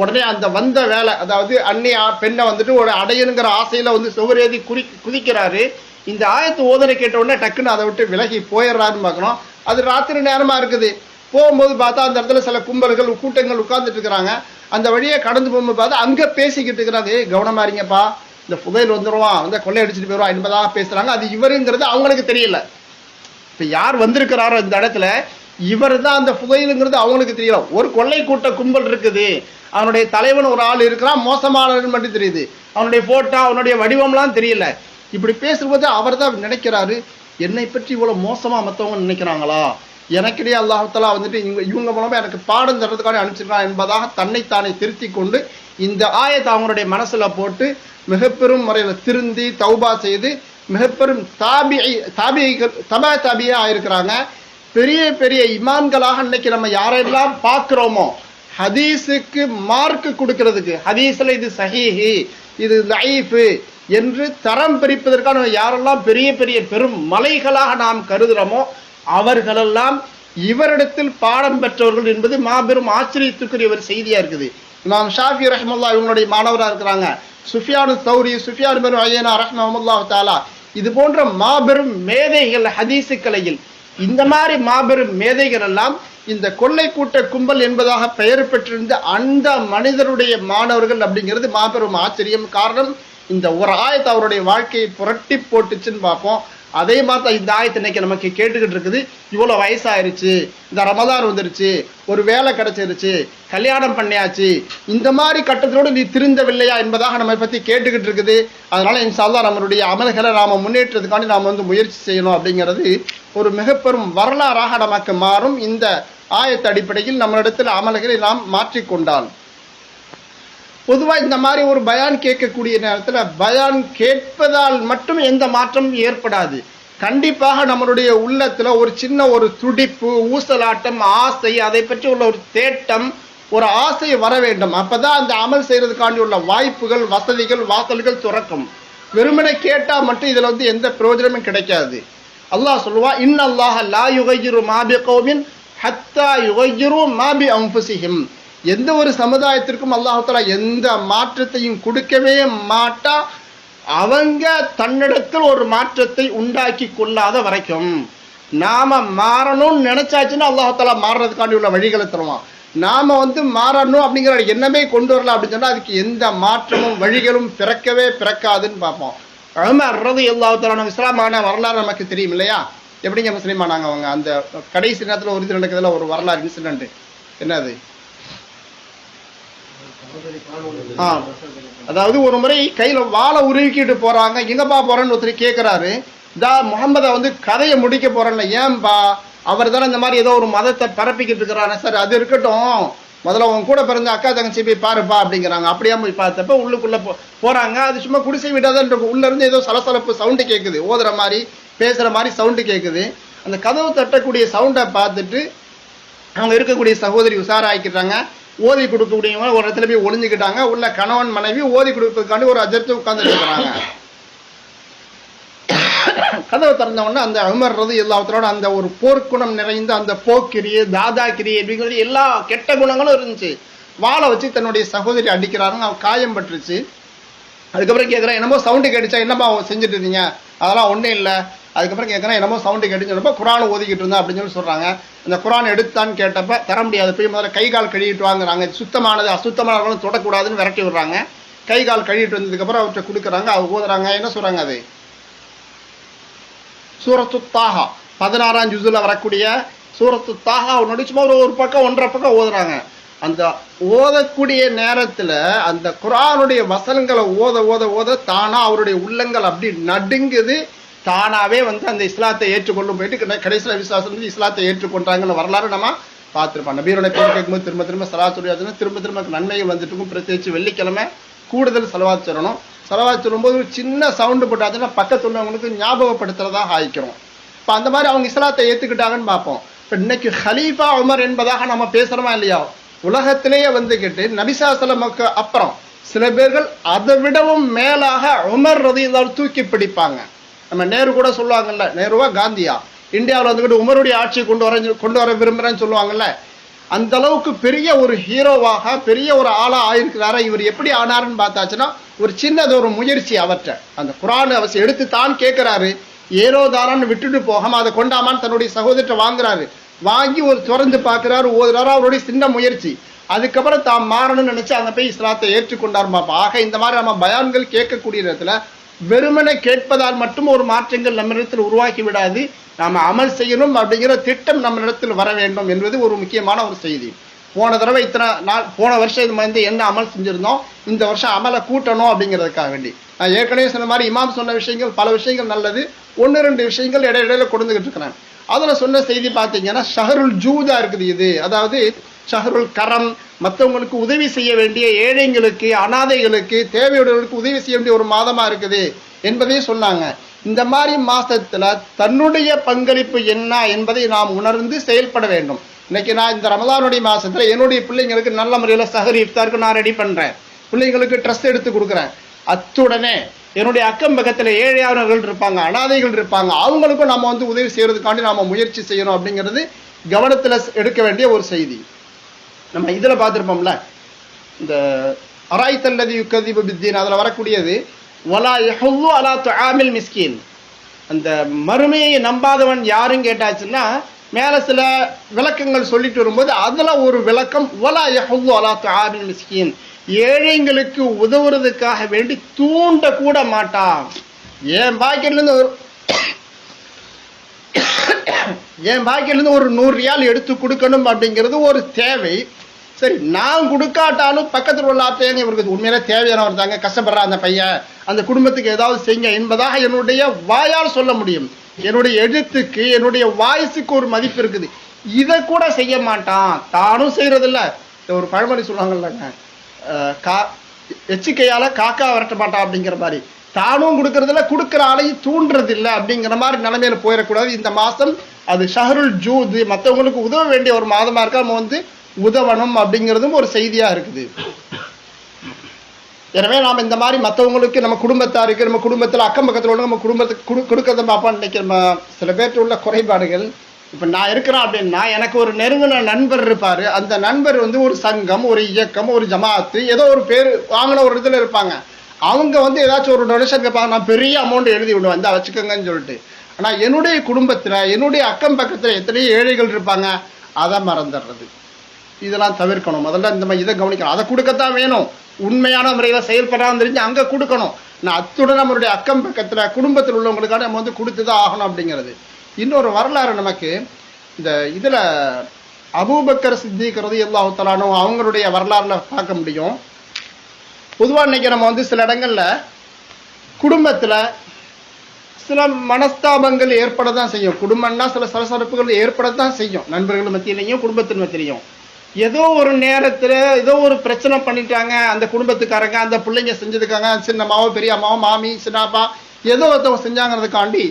உடனே அந்த வந்த வேலை, அதாவது அன்னிய பெண்ணை வந்துட்டு ஒரு அடையணுங்கிற ஆசையில வந்து சுவர் ஏதி குதிக்கிறாரு. இந்த ஆயத்து ஓதனை கேட்ட உடனே டக்குன்னு அதை விட்டு விலகி போயிடுறாருன்னு பார்க்கணும். அது ராத்திரி நேரமா இருக்குது. போகும்போது பார்த்தா அந்த இடத்துல சில கும்பல்கள் கூட்டங்கள் உட்கார்ந்துட்டு இருக்கிறாங்க. அந்த வழியே கடந்து போகும்போது பார்த்தா அங்க பேசிக்கிட்டு இருக்கிறாங்க, கவனமா இருங்கப்பா, இந்த புதையல் வந்துருவான், வந்து கொள்ளையடிச்சிட்டு போயிடுவான் என்பதாக பேசுறாங்க. அது இவருங்கிறது அவங்களுக்கு தெரியல. இப்ப யார் வந்திருக்கிறாரோ இந்த இடத்துல இவர் தான் அந்த புதையலுங்கிறது அவங்களுக்கு தெரியல. ஒரு கொள்ளை கூட்ட கும்பல் இருக்குது, அவனுடைய தலைவன் ஒரு ஆள் இருக்கிறான், மோசமானவன் மட்டும் தெரியுது, அவனுடைய போட்டோ அவனுடைய வடிவம்லாம் தெரியல. இப்படி பேசும்போது அவர் தான் நினைக்கிறாரு, என்னை பற்றி இவ்வளவு மோசமா மற்றவங்க நினைக்கிறாங்களா, எனக்கிடையே அல்லாஹ்தஆலா வந்துட்டு இவங்க மூலமா எனக்கு பாடம் தர்றதுக்காக அனுப்பிச்சிருக்கான் என்பதாக தன்னைத்தானே திருத்தி கொண்டு இந்த ஆயத்தை அவங்களுடைய மனசுல போட்டு மிக பெரும் முறையில் திருந்தி தௌபா செய்து மிக பெரும் தாபியா ஆயிருக்கிறாங்க. பெரிய பெரிய இமாம்களாக இன்னைக்கு நம்ம யாரெல்லாம் பார்க்கிறோமோ ஹதீஸுக்கு மார்க் கொடுக்கிறதுக்கு, ஹதீஸ்ல இது சஹீஹி இது லைஃப் என்று தரம் பிரிப்பதற்கான யாரெல்லாம் பெரிய பெரிய பெரும் மலைகளாக நாம் கருதுகிறோமோ அவர்களெல்லாம் இவரிடத்தில் பாடம் பெற்றவர்கள் என்பது மாபெரும் ஆச்சரியத்துக்குரிய ஒரு செய்தியா இருக்குது. இமாம் ஷாஃபி ரஹ்மத்துல்லாஹி இவங்களுடைய மாணவராக இருக்கிறாங்க. சுஃபியானு தௌரி, சுஃபியான் பின் உயைனா ரஹ்மத்துல்லாஹி தஆலா, இது போன்ற மாபெரும் மேதைகள் ஹதீஸு கலையில். இந்த மாதிரி மாபெரும் மேதைகள் எல்லாம் இந்த கொள்ளை கூட்ட கும்பல் என்பதாக பெயர் பெற்றிருந்த அந்த மனிதருடைய மாணவர்கள் அப்படிங்கிறது மாபெரும் ஆச்சரியம். காரணம், இந்த ஒரு ஆயத்தை அவருடைய வாழ்க்கையை புரட்டி போட்டுச்சுன்னு பார்ப்போம். அதே மாதிரி இந்த ஆயத்தை இன்னைக்கு நமக்கு கேட்டுக்கிட்டு இருக்குது. இவ்வளவு வயசாயிருச்சு, இந்த ரமதான் வந்துருச்சு, ஒரு வேலை கிடைச்சிருச்சு, கல்யாணம் பண்ணியாச்சு, இந்த மாதிரி கட்டத்தோடு நீ திருந்தவில்லையா என்பதாக நம்ம பத்தி கேட்டுக்கிட்டு இருக்குது. அதனால இன்ஷா அல்லாஹ் நம்மளுடைய அமல்களை நாம முன்னேற்றத்துக்காண்டி நாம் முயற்சி செய்யணும் அப்படிங்கிறது ஒரு மிக பெரும் வரலாறாக நமக்கு மாறும். இந்த ஆயத்த அடிப்படையில் நம்மளிடத்தில் அமல்களை நாம் மாற்றிக்கொண்டால், பொதுவா இந்த மாதிரி ஒரு பயான் கேட்கக்கூடிய நேரத்துல பயான் கேட்பதால் மட்டும் எந்த மாற்றமும் ஏற்படாது. கண்டிப்பாக நம்மளுடைய உள்ளத்துல ஒரு சின்ன ஒரு துடிப்பு, ஊசலாட்டம், ஆசை, அதை பற்றி உள்ள ஒரு தேட்டம், ஒரு ஆசை வர வேண்டும். அப்பதான் அந்த அமல் செய்யறதுக்காண்டி உள்ள வாய்ப்புகள், வசதிகள், வாசல்கள் துறக்கும். வெறுமனை கேட்டா மட்டும் இதுல எந்த பிரயோஜனமும் கிடைக்காது. அல்லாஹ் சொல்லுவா, இன்னல்லாஹ லா யுகையிரு மா பிகௌமின் ஹத்தா யுகையிரு மா பி அன்ஃபுஸிஹிம். எந்த ஒரு சமுதாயத்திற்கும் அல்லாஹ் எந்த மாற்றத்தையும் கொடுக்கவே மாட்டா, அவங்க தன்னிடத்தில் ஒரு மாற்றத்தை உண்டாக்கி கொள்ளாத வரைக்கும். நாம மாறணும்னு நினைச்சாச்சுன்னா அல்லாஹ் மாறுறதுக்காண்டி உள்ள வழிகளை தருவான். நாம மாறணும் அப்படிங்கிற எண்ணமே கொண்டு வரல அப்படின்னு சொன்னா அதுக்கு எந்த மாற்றமும் வழிகளும் பிறக்காதுன்னு பார்ப்போம். உமர் ரலியல்லாஹு தஆலா இஸ்லாமான வரலாறு நமக்கு தெரியும் இல்லையா? எப்படிங்க முஸ்லீம் ஆனாங்க அவங்க? அந்த கடைசி நேரத்தில் ஒரு இது நடக்குதுல, ஒரு வரலாறு இன்சிடென்ட். என்னது? அதாவது ஒரு முறை கையில வாழை உருவிக்கிட்டு போறாங்க. எங்கப்பா போறேன்னு ஒருத்தர் கேட்கிறாரு. முகமதை கதையை முடிக்க போறேன்ல. ஏன்பா? அவர் தானே இந்த மாதிரி ஏதோ ஒரு மதத்தை பரப்பிக்கிட்டு இருக்கிறாரு. சார் அது இருக்கட்டும், முதல்ல உங்க கூட பிறந்த அக்கா தங்கச்சி போய் பாருப்பா அப்படிங்கிறாங்க. அப்படியே போய் பார்த்தப்ப உள்ளுக்குள்ள போறாங்க. அது சும்மா குடிசை விடாதான் இருக்கும். உள்ள இருந்து ஏதோ சலசலப்பு சவுண்டு கேட்குது, ஓதுற மாதிரி பேசுற மாதிரி சவுண்டு கேட்குது. அந்த கதவு தட்டக்கூடிய சவுண்டை பார்த்துட்டு அவங்க இருக்கக்கூடிய சகோதரி உஷாராக்கிட்டாங்க. ஓதி கொடுக்கக்கூடியவங்க ஒரு இடத்துல போய் ஒளிஞ்சுக்கிட்டாங்க. உள்ள கணவன் மனைவி ஓதி கொடுப்பதுக்காண்டி ஒரு அஜர்த்து உட்கார்ந்து இருக்கிறாங்க. கதவை திறந்தவொடனே அந்த உமர் ரலியல்லாஹு அந்த ஒரு போர்க்குணம் நிறைந்த அந்த போக்கிரி, தாதாக்கிரி அப்படிங்கிறது எல்லா கெட்ட குணங்களும் இருந்துச்சு. வாழை வச்சு தன்னுடைய சகோதரி அடிக்கிறாருங்க. அவன் காயம் பட்டுருச்சு. அதுக்கப்புறம் கேட்குறேன், என்னமோ சவுண்டு கேட்டுச்சா, என்னப்பா செஞ்சுட்டு இருந்தீங்க? அதெல்லாம் ஒன்றும் இல்லை. அதுக்கப்புறம் கேட்குறேன், என்னமோ சவுண்டு கேட்டுன்னு சொன்னப்போ குரான் ஓதிக்கிட்டு இருந்தா அப்படின்னு சொல்லி சொல்றாங்க. அந்த குரான் எடுத்தான்னு கேட்டப்ப தர முடியாது, போய் முதல்ல கை கால் கழுவிட்டு வாங்குறாங்க. சுத்தமானது அசுத்தமானவர்களும் தொடக்கூடாதுன்னு விரட்டி விடுறாங்க. கை கால் கழுவிட்டு வந்ததுக்கப்புறம் அவர்கிட்ட கொடுக்குறாங்க. அவங்க ஓதுறாங்க. என்ன சொல்றாங்க? அது சூரத்து தாஹா 16ஆம் ஜுஸுல வரக்கூடிய சூரத்து தாஹா அவனுடைய சும்மா ஒரு பக்கம் 1.5 பக்கம் ஓதுறாங்க. அந்த ஓதக்கூடிய நேரத்துல அந்த குர்ஆனுடைய வசனங்களை ஓத ஓத ஓத தானா அவருடைய உள்ளங்கள் அப்படி நடுங்குது. தானாவே அந்த இஸ்லாத்தை ஏற்றுக்கொண்டு போயிட்டு கடைசியில் விசுவாசம் இஸ்லாத்தை ஏற்றுக்கொண்டாங்கன்னு வரலாறு நம்ம பார்த்துருப்போம். நபியோட பேர் கேட்கும்போது திரும்ப திரும்ப ஸலவாத் சொல்லியாச்சுன்னா திரும்ப திரும்ப நன்மைகள் வந்துட்டு இருக்கும். பிரத்யேகிச்சு வெள்ளிக்கிழமை கூடுதல் ஸலவாத் சொல்லணும். ஸலவாத் சொல்லும்போது ஒரு சின்ன சவுண்டு போட்டாச்சுன்னா பக்கத்துல உள்ளவங்களுக்கு ஞாபகப்படுத்துறதாக ஆயிக்கிறோம். இப்போ அந்த மாதிரி அவங்க இஸ்லாத்தை ஏற்றுக்கிட்டாங்கன்னு பார்ப்போம். இப்போ இன்னைக்கு ஹலீஃபா உமர் என்பதாக நம்ம பேசுறோமா இல்லையா? உலகத்திலேயே வந்துக்கிட்டு நபி ஸல்லல்லாஹு அலைஹி வஸல்லம் அப்புறம் சில பேர்கள் அதை விடவும் மேலாக உமர் ரலியல்லாஹு தூக்கி பிடிப்பாங்க. நம்ம நேரு கூட சொல்லுவாங்கல்ல, நேருவா காந்தியா இந்தியாவில் வந்துக்கிட்டு உமருடைய ஆட்சியை கொண்டு வர விரும்புறேன்னு சொல்லுவாங்கல்ல. அந்த அளவுக்கு பெரிய ஒரு ஹீரோவாக பெரிய ஒரு ஆளா ஆயிருக்கிறாரா? இவர் எப்படி ஆனாருன்னு பார்த்தாச்சுன்னா ஒரு சின்னது ஒரு முயற்சி அவற்றை அந்த குர்ஆன் அவசியம் எடுத்து தான் கேட்கிறாரு. ஏனோ தாரான்னு விட்டுட்டு போகாம அதை கொண்டாமான்னு தன்னுடைய சகோதரத்தை வாங்குறாரு. வாங்கி ஒரு திறந்து பார்க்கிறாரு, ஓதுறாரு, அவருடைய சின்ன முயற்சி. அதுக்கப்புறம் தாம் மாறணும்னு நினைச்சு அங்க போய் இஸ்லாத்தை ஏற்றுக்கொண்டார். ஆக இந்த மாதிரி நம்ம பயான்கள் கேட்கக்கூடிய இடத்துல வெறுமனை கேட்பதால் மட்டும் ஒரு மாற்றங்கள் நம்ம இடத்தில் உருவாக்கி விடாது. நாம அமல் செய்யணும் அப்படிங்கிற திட்டம் நம்ம இடத்தில் வர வேண்டும் என்பது ஒரு முக்கியமான ஒரு செய்தி. போன தடவை இத்தனை நாள், போன வருஷம் இது வந்து என்ன அமல் செஞ்சிருந்தோம், இந்த வருஷம் அமலை கூட்டணும் அப்படிங்கிறதுக்காக வேண்டி நான் ஏற்கனவே சொன்ன மாதிரி இமாம் சொன்ன விஷயங்கள் பல விஷயங்கள் நல்லது, 1-2 விஷயங்கள் இடையிடையில கொடுத்துக்கிட்டு இருக்கிறேன். அதுல சொன்ன செய்தி பார்த்தீங்கன்னா ஷஹருல் ஜூதா இருக்குது இது, அதாவது ஷஹருல் கரம், மற்றவங்களுக்கு உதவி செய்ய வேண்டிய ஏழைங்களுக்கு, அனாதைகளுக்கு, தேவையுடையவர்களுக்கு உதவி செய்ய வேண்டிய ஒரு மாதமா இருக்குது என்பதையும் சொன்னாங்க. இந்த மாதிரி மாசத்துல தன்னுடைய பங்களிப்பு என்ன என்பதை நாம் உணர்ந்து செயல்பட வேண்டும். இன்னைக்கு நான் இந்த ரமலானுடைய மாசத்துல என்னுடைய பிள்ளைங்களுக்கு நல்ல முறையில் சஹர் இஃப்தாருக்கு நான் ரெடி பண்றேன், பிள்ளைங்களுக்கு ட்ரெஸ் எடுத்து கொடுக்குறேன். அத்துடனே என்னுடைய அக்கம் பக்கத்துல ஏழையாளர்கள் இருப்பாங்க, அனாதைகள் இருப்பாங்க, அவங்களுக்கும் நம்ம வந்து உதவி செய்யறதுக்காண்டி நாம முயற்சி செய்யணும் அப்படிங்கிறது கவனத்துல எடுக்க வேண்டிய ஒரு செய்தி. நம்ம இதுல பார்த்திருப்போம்ல, இந்த அராய்தல்லதி யுக்கதிபு பித்தீன், அதுல வரக்கூடியது வலா யஹுல்லு அலா துஆமில் மிஸ்கீன். அந்த மறுமையை நம்பாதவன் யாருன்னு கேட்டாச்சுன்னா மேல சில விளக்கங்கள் சொல்லிட்டு வரும்போது அதுல ஒரு விளக்கம் வலா யஹுல்லு அலா துஆமில் மிஸ்கீன், ஏழைங்களுக்கு உதவுறதுக்காக வேண்டி தூண்ட கூட மாட்டான். என் பாக்கெட்லேருந்து ஒரு 100 ரியால் எடுத்து கொடுக்கணும் அப்படிங்கிறது ஒரு தேவை. சரி, நான் கொடுக்காட்டாலும் பக்கத்தில் உள்ள ஆட்டையாங்க இவருக்கு உண்மையிலே தேவையானவர் தாங்க, கஷ்டப்படுற அந்த பையன், அந்த குடும்பத்துக்கு ஏதாவது செய்ய என்பதாக என்னுடைய வாயால் சொல்ல முடியும். என்னுடைய எழுத்துக்கு, என்னுடைய வாய்ஸுக்கு ஒரு மதிப்பு இருக்குது. இதை கூட செய்ய மாட்டான், தானும் செய்யறதில்ல. ஒரு பழமொழி சொல்லுவாங்கல்லங்க, எச்சிக்கையால காக்கா விரட்ட மாட்டான் அப்படிங்கிற மாதிரி, தானும் கொடுக்கறதில்ல, கொடுக்குற ஆளையும் தூண்டுறது இல்லை அப்படிங்கிற மாதிரி நிலைமையில போயிடக்கூடாது. இந்த மாசம் அது ஷஹருல் ஜூத், மற்றவங்களுக்கு உதவ வேண்டிய ஒரு மாதமா இருக்கா, நம்ம வந்து உதவணும் அப்படிங்கிறதும் ஒரு செய்தியா இருக்குது. எனவே நாம் இந்த மாதிரி மற்றவங்களுக்கு, நம்ம குடும்பத்தாருக்கு, நம்ம குடும்பத்தில் அக்கம் பக்கத்தில் உள்ள நம்ம குடும்பத்துக்கு கொடுக்கறத பார்ப்போம். இன்னைக்கு நம்ம சில பேர்ட்டு உள்ள குறைபாடுகள், இப்போ நான் இருக்கிறேன் அப்படின்னா எனக்கு ஒரு நெருங்கின நண்பர் இருப்பார், அந்த நண்பர் வந்து ஒரு சங்கம், ஒரு இயக்கம், ஒரு ஜமாத்து, ஏதோ ஒரு பேர் வாங்கின ஒரு இடத்துல இருப்பாங்க. அவங்க வந்து ஏதாச்சும் ஒரு டொனேஷன் கேட்பாங்க, நான் பெரிய அமௌண்ட் எழுதி விடுவேன், அந்த வச்சுக்கோங்கன்னு சொல்லிட்டு. ஆனால் என்னுடைய குடும்பத்தில், என்னுடைய அக்கம் பக்கத்தில் எத்தனையோ ஏழைகள் இருப்பாங்க, அதை மறந்துடுறது. இதெல்லாம் தவிர்க்கணும். முதல்ல இந்த மாதிரி இதை கவனிக்கணும். அதை கொடுக்கத்தான் வேணும், உண்மையான முறையில் செயல்படாமல் தெரிஞ்சு அங்கே கொடுக்கணும். நான் அத்துடன் நம்மளுடைய அக்கம் பக்கத்தில் குடும்பத்தில் உள்ளவங்களுக்கான நம்ம வந்து கொடுத்து தான் ஆகணும் அப்படிங்கிறது. இன்னொரு வரலாறு நமக்கு இந்த இதில் அபூபக்கர் சித்திக் ரலியல்லாஹு தஆலா அன்ஹு அவங்களுடைய வரலாறுல பார்க்க முடியும். பொதுவாக இன்னைக்கு நம்ம வந்து சில இடங்கள்ல குடும்பத்தில் சில மனஸ்தாபங்கள் ஏற்படத்தான் செய்யும். குடும்பம்னா சில சலசலப்புகள் ஏற்படத்தான் செய்யும், நண்பர்கள் மத்தியிலையும் குடும்பத்தின் மத்தியிலையும். ஏதோ ஒரு நேரத்தில் ஏதோ ஒரு பிரச்சனை பண்ணிட்டாங்க அந்த குடும்பத்துக்காரங்க, அந்த பிள்ளைங்க செஞ்சதுக்காங்க, சின்னம்மாவோ பெரிய அம்மாவோ மாமி சின்னப்பா ஏதோ ஒருத்தவங்க செஞ்சாங்கிறதுக்காண்டி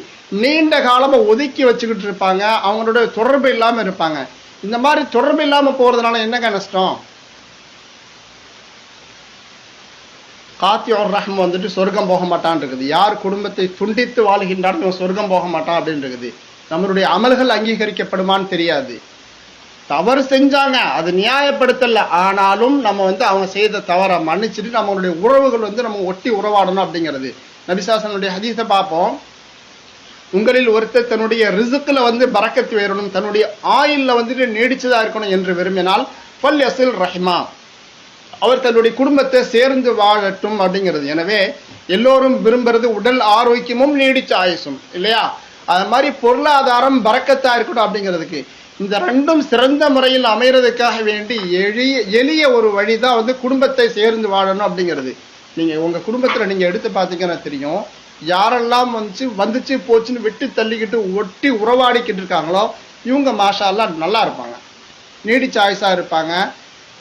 நீண்ட காலமாக ஒதுக்கி வச்சுக்கிட்டு இருப்பாங்க, அவங்களோட தொடர்பு இல்லாமல் இருப்பாங்க. இந்த மாதிரி தொடர்பு இல்லாமல் போகிறதுனால என்னங்க நஷ்டம்? காத்தியோர் ரஹம் வந்துட்டு சொர்க்கம் போக மாட்டான் இருக்குது. யார் குடும்பத்தை துண்டித்து வாழ்கின்றான் சொர்க்கம் போக மாட்டான் அப்படின்னு இருக்குது. நம்மளுடைய அமல்கள் அங்கீகரிக்கப்படுமான்னு தெரியாது. தவறு செஞ்சாங்க, அது நியாயப்படுத்தல, ஆனாலும் நம்ம வந்து அவங்க செய்த தவறை மன்னிச்சுட்டு நம்மளுடைய உறவுகள் வந்து நம்ம ஒட்டி உறவாடணும் அப்படிங்கிறது. நபிசாசனுடைய ஹதீஸை பார்ப்போம். உங்களில் ஒருத்தர் தன்னுடைய ரிசுக்கில் வந்து பரக்கத்து வேறணும், தன்னுடைய ஆயில்ல வந்துட்டு நீடிச்சதா இருக்கணும் என்று விரும்பினால் ஃபல் யஸில் ரஹிமா, அவர் தன்னுடைய குடும்பத்தை சேர்ந்து வாழட்டும் அப்படிங்கிறது. எனவே எல்லோரும் விரும்புறது உடல் ஆரோக்கியமும் நீடிச்ச ஆயுசும் இல்லையா? அது மாதிரி பொருளாதாரம் பரக்கத்தா இருக்கட்டும் அப்படிங்கிறதுக்கு இந்த ரெண்டும் சிறந்த முறையில் அமைகிறதுக்காக வேண்டி எளிய ஒரு வழிதான் வந்து குடும்பத்தை சேர்ந்து வாழணும் அப்படிங்கிறது. நீங்க உங்க குடும்பத்துல நீங்க எடுத்து பார்த்தீங்கன்னா தெரியும், யாரெல்லாம் வந்துச்சு போச்சுன்னு விட்டு தள்ளிக்கிட்டு ஒட்டி உறவாடிக்கிட்டு இருக்காங்களோ இவங்க மாஷா அல்லாஹ் நல்லா இருப்பாங்க, நீடிச்ச ஆயுசா இருப்பாங்க.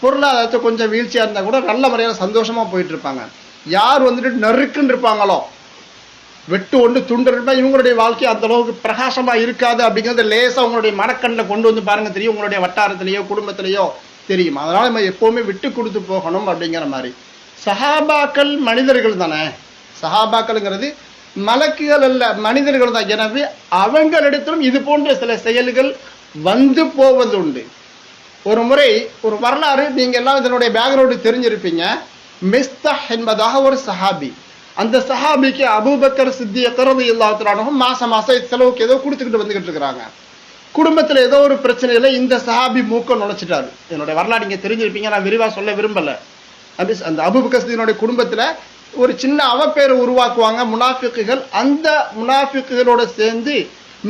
பொருளாதாரத்தை கொஞ்சம் வீழ்ச்சியா இருந்தா கூட நல்ல முறையில் சந்தோஷமா போயிட்டு இருப்பாங்க. யார் வந்துட்டு நறுக்குன்னு இருப்பாங்களோ, வெட்டு ஒன்று துண்டு இருப்பா, இவங்களுடைய வாழ்க்கை அந்த அளவுக்கு பிரகாசமா இருக்காது அப்படிங்கிறது லேசா உங்களுடைய மனக்கண்ணில் கொண்டு வந்து பாருங்க தெரியும், உங்களுடைய வட்டாரத்திலேயோ குடும்பத்திலேயோ தெரியும். அதனால நம்ம எப்பவுமே விட்டு கொடுத்து போகணும் அப்படிங்கிற மாதிரி. சஹாபாக்கள் மனிதர்கள் தானே, சஹாபாக்கள்ங்கிறது மலக்குகள் அல்ல, மனிதர்கள் தான். எனவே அவங்களிடத்திலும் இது போன்ற சில செயல்கள் வந்து போவது உண்டு. ஒரு முறை ஒரு வரலாறு, நீங்க எல்லாம் இதனுடைய பேக்ரவுண்டு தெரிஞ்சிருப்பீங்க. மிஸ்தஹ் என்பதாக ஒரு சஹாபி, அந்த சஹாபிக்கு அபூபக்கர் சித்திக் ரலியல்லாஹு தஆலா அன்ஹு மாசம் செலவுக்கு ஏதோ கொடுத்துக்கிட்டு வந்துகிட்டு இருக்கிறாங்க. குடும்பத்துல ஏதோ ஒரு பிரச்சனையில இந்த சஹாபி மூக்க நுழைச்சிட்டாரு. என்னோட வரலாறு நீங்க தெரிஞ்சிருப்பீங்க, நான் விரிவா சொல்ல விரும்பல. அந்த அபூபக்கர் சித்தினுடைய குடும்பத்துல ஒரு சின்ன அவப்பேரை உருவாக்குவாங்க முனாஃபிக்குகள். அந்த முனாஃபிக்குகளோட சேர்ந்து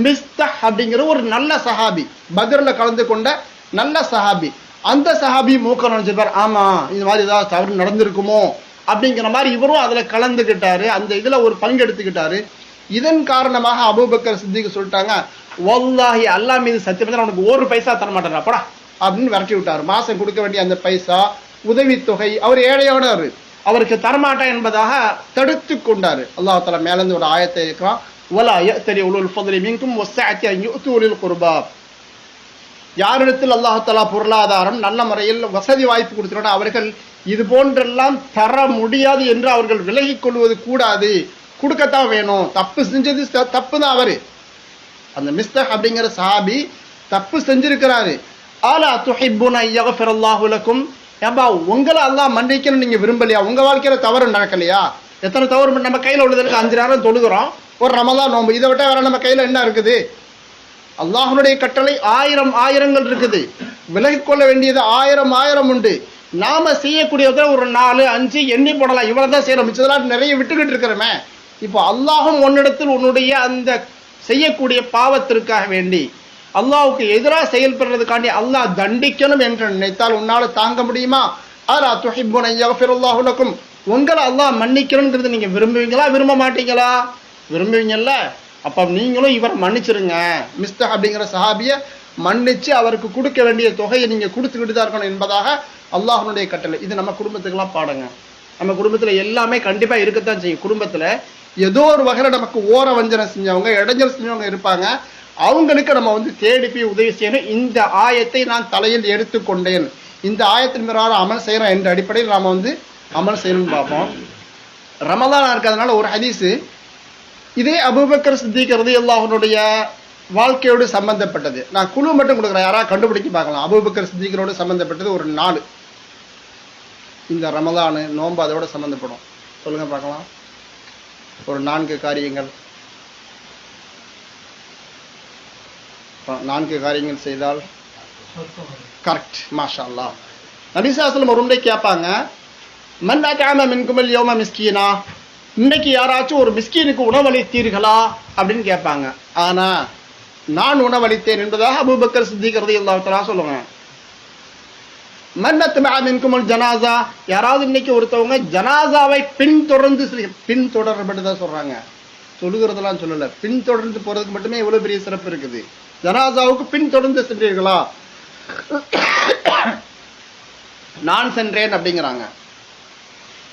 மிஸ்தஹ் அப்படிங்கிற ஒரு நல்ல சஹாபி, பத்ர்ல கலந்து கொண்ட நல்ல சஹாபி, அந்த சஹாபி மூக்க நுழைச்சிருப்பார். ஆமா, இந்த மாதிரி ஏதாவது தவறு நடந்திருக்குமோ அப்படிங்கிற மாதிரி இவரும் அதுல கலந்துகிட்டாரு, அந்த இதுல ஒரு பங்கு எடுத்துக்கிட்டாரு. இதன் காரணமாக அபூபக்கர் சித்திக் சொல்லிட்டாங்க, வல்லாஹி அல்லாஹ் மீது சத்தியமா உனக்கு ஒரு பைசா தர மாட்டேன் போடா அப்படின்னு விரட்டி விட்டாரு. மாசம் கொடுக்க வேண்டிய அந்த பைசா உதவித்தொகை அவர் ஏழையோட அவருக்கு தரமாட்டான் என்பதாக தடுத்து கொண்டாரு. அல்லாஹ் தஆலா மேல இருந்து ஒரு ஆயத்தை இருக்கிறான், வலா யஅ்தலி உலுல் ஃபضل மின்கும் வஸ்ஸஅத்தி அன் யு'து லில் குர்பா. யாரிடத்தில் அல்லாஹ் தஆலா பொருளாதாரம் நல்ல முறையில் வசதி வாய்ப்பு கொடுத்துறானோ அவர்கள் இது போன்றெல்லாம் தர முடியாது என்று அவர்கள் விலகிக் கொள்வது கூடாது, கொடுக்கத்தான் வேணும். தப்பு செஞ்சது தப்பு தான். அவரு அந்த மிஸ்தஹ் அப்படிங்கிற சஹாபி தப்பு செஞ்சிருக்கிறாரு. ஆலா துஹிப்புன யக்ஃபிரல்லாஹு லக்கும், ஏம்பா உங்களை அல்லாஹ் மன்னிக்கணும் நீங்க விரும்பலையா? உங்க வாழ்க்கையில தவறு நடக்கலையா? எத்தனை தவறு நம்ம கையில உள்ளதுக்கு 5 நேரம் தொழுகிறோம், ஒரு ரமலான் நோம்பு, இதை விட்டா வேற நம்ம கையில என்ன இருக்குது? அல்லாஹ்வுடைய கட்டளை ஆயிரங்கள் இருக்குது, விலகிக் கொள்ள வேண்டியது ஆயிரம் உண்டு. நாம செய்யக்கூடியதை ஒரு 4 5 எண்ணி போடலாம், இவ்வளவுதான் செய்யறோம், மிச்சதெல்லாம் நிறைய விட்டுக்கிட்டு இருக்கிறோமே. இப்போ அல்லாஹும் உன்னிடத்தில் உன்னுடைய அந்த செய்யக்கூடிய பாவத்திற்காக வேண்டி அல்லாஹ்வுக்கு எதிராக செயல்படுறதுக்காண்டி அல்லாஹ் தண்டிக்கணும் என்று நினைத்தால் உன்னால தாங்க முடியுமா? ஆலா துஹிப்புன யக்ஃபிரல்லாஹு லக்கும், உங்களை அல்லாஹ் மன்னிக்கணும்ங்கிறது நீங்க விரும்புவீங்களா விரும்ப மாட்டீங்களா? விரும்புவீங்கல்ல, அப்ப நீங்களும் இவரை மன்னிச்சிருங்க. மிஸ்தஹ் அப்படிங்கிற சஹாபிய மன்னிச்சு அவருக்கு கொடுக்க வேண்டிய தொகையை நீங்க கொடுத்துக்கிட்டு தான் இருக்கணும் என்பதாக அல்லாஹ்வுடைய கட்டளை. இது நம்ம குடும்பத்துக்கெல்லாம் பாடுங்க. நம்ம குடும்பத்துல எல்லாமே கண்டிப்பா இருக்கத்தான் செய்யும். குடும்பத்துல ஏதோ ஒரு வகையில நமக்கு ஓர வஞ்சனை செஞ்சவங்க, இடைஞ்சல் செஞ்சவங்க இருப்பாங்க. அவங்களுக்கு நம்ம தேடி போய் உதவி செய்யணும். இந்த ஆயத்தை நான் தலையில் எடுத்துக்கொண்டேன், இந்த ஆயத்தின் பிறகு அமல் செய்யறோம் என்ற அடிப்படையில் நாம அமல் செய்யணும்னு பார்ப்போம். ரமலானா இருக்கிறதுனால ஒரு ஹதீஸ் இதே அபூபக்கர் சித்திக் ரலியல்லாஹு அன்ஹுடைய வாழ்க்கையோடு சம்பந்தப்பட்டது. நான் குழு மட்டும் கொடுக்குறேன், யாராவது கண்டுபிடிக்க பார்க்கலாம். அபூபக்கர் சித்திகரோடு சம்பந்தப்பட்டது ஒரு 4 இந்த ரமலானு நோன்பு அதோட சம்பந்தப்படும். சொல்லுங்க பார்க்கலாம், ஒரு 4 காரியங்கள். 4 காரியங்கள் செய்தால் கரெக்ட். மாஷா அல்லாஹ். நபி ஸல்லல்லாஹு அலைஹி வஸல்லம் ஒரு முறை கேட்பாங்க, மன் அத்அம மின்குமுல் யௌம மிஸ்கீனா, இன்னைக்கு யாராச்சும் ஒரு மிஸ்கீனுக்கு உணவளித்தீர்களா அப்படின்னு கேட்பாங்க. ஆனா நான் உணவளித்தேன் என்பதாக அபூபக்கர் சித்திக் ரலியல்லாஹு தஆலா சொல்லுவாங்க. மன் அத்பஅ மின்குமுல் ஜனாஸா, யாராவது இன்னைக்கு ஒருத்தவங்க ஜனாஸாவை பின்தொடர்படுதா சொல்றாங்க, சொல்லுகிறதெல்லாம் சொல்லல, பின்தொடர்ந்து போறதுக்கு மட்டுமே எவ்வளவு பெரிய சிறப்பு இருக்குது. ஜனாஸாவுக்கு பின்தொடர்ந்து சென்றீர்களா? நான் சென்றேன் அப்படிங்கிறாங்க.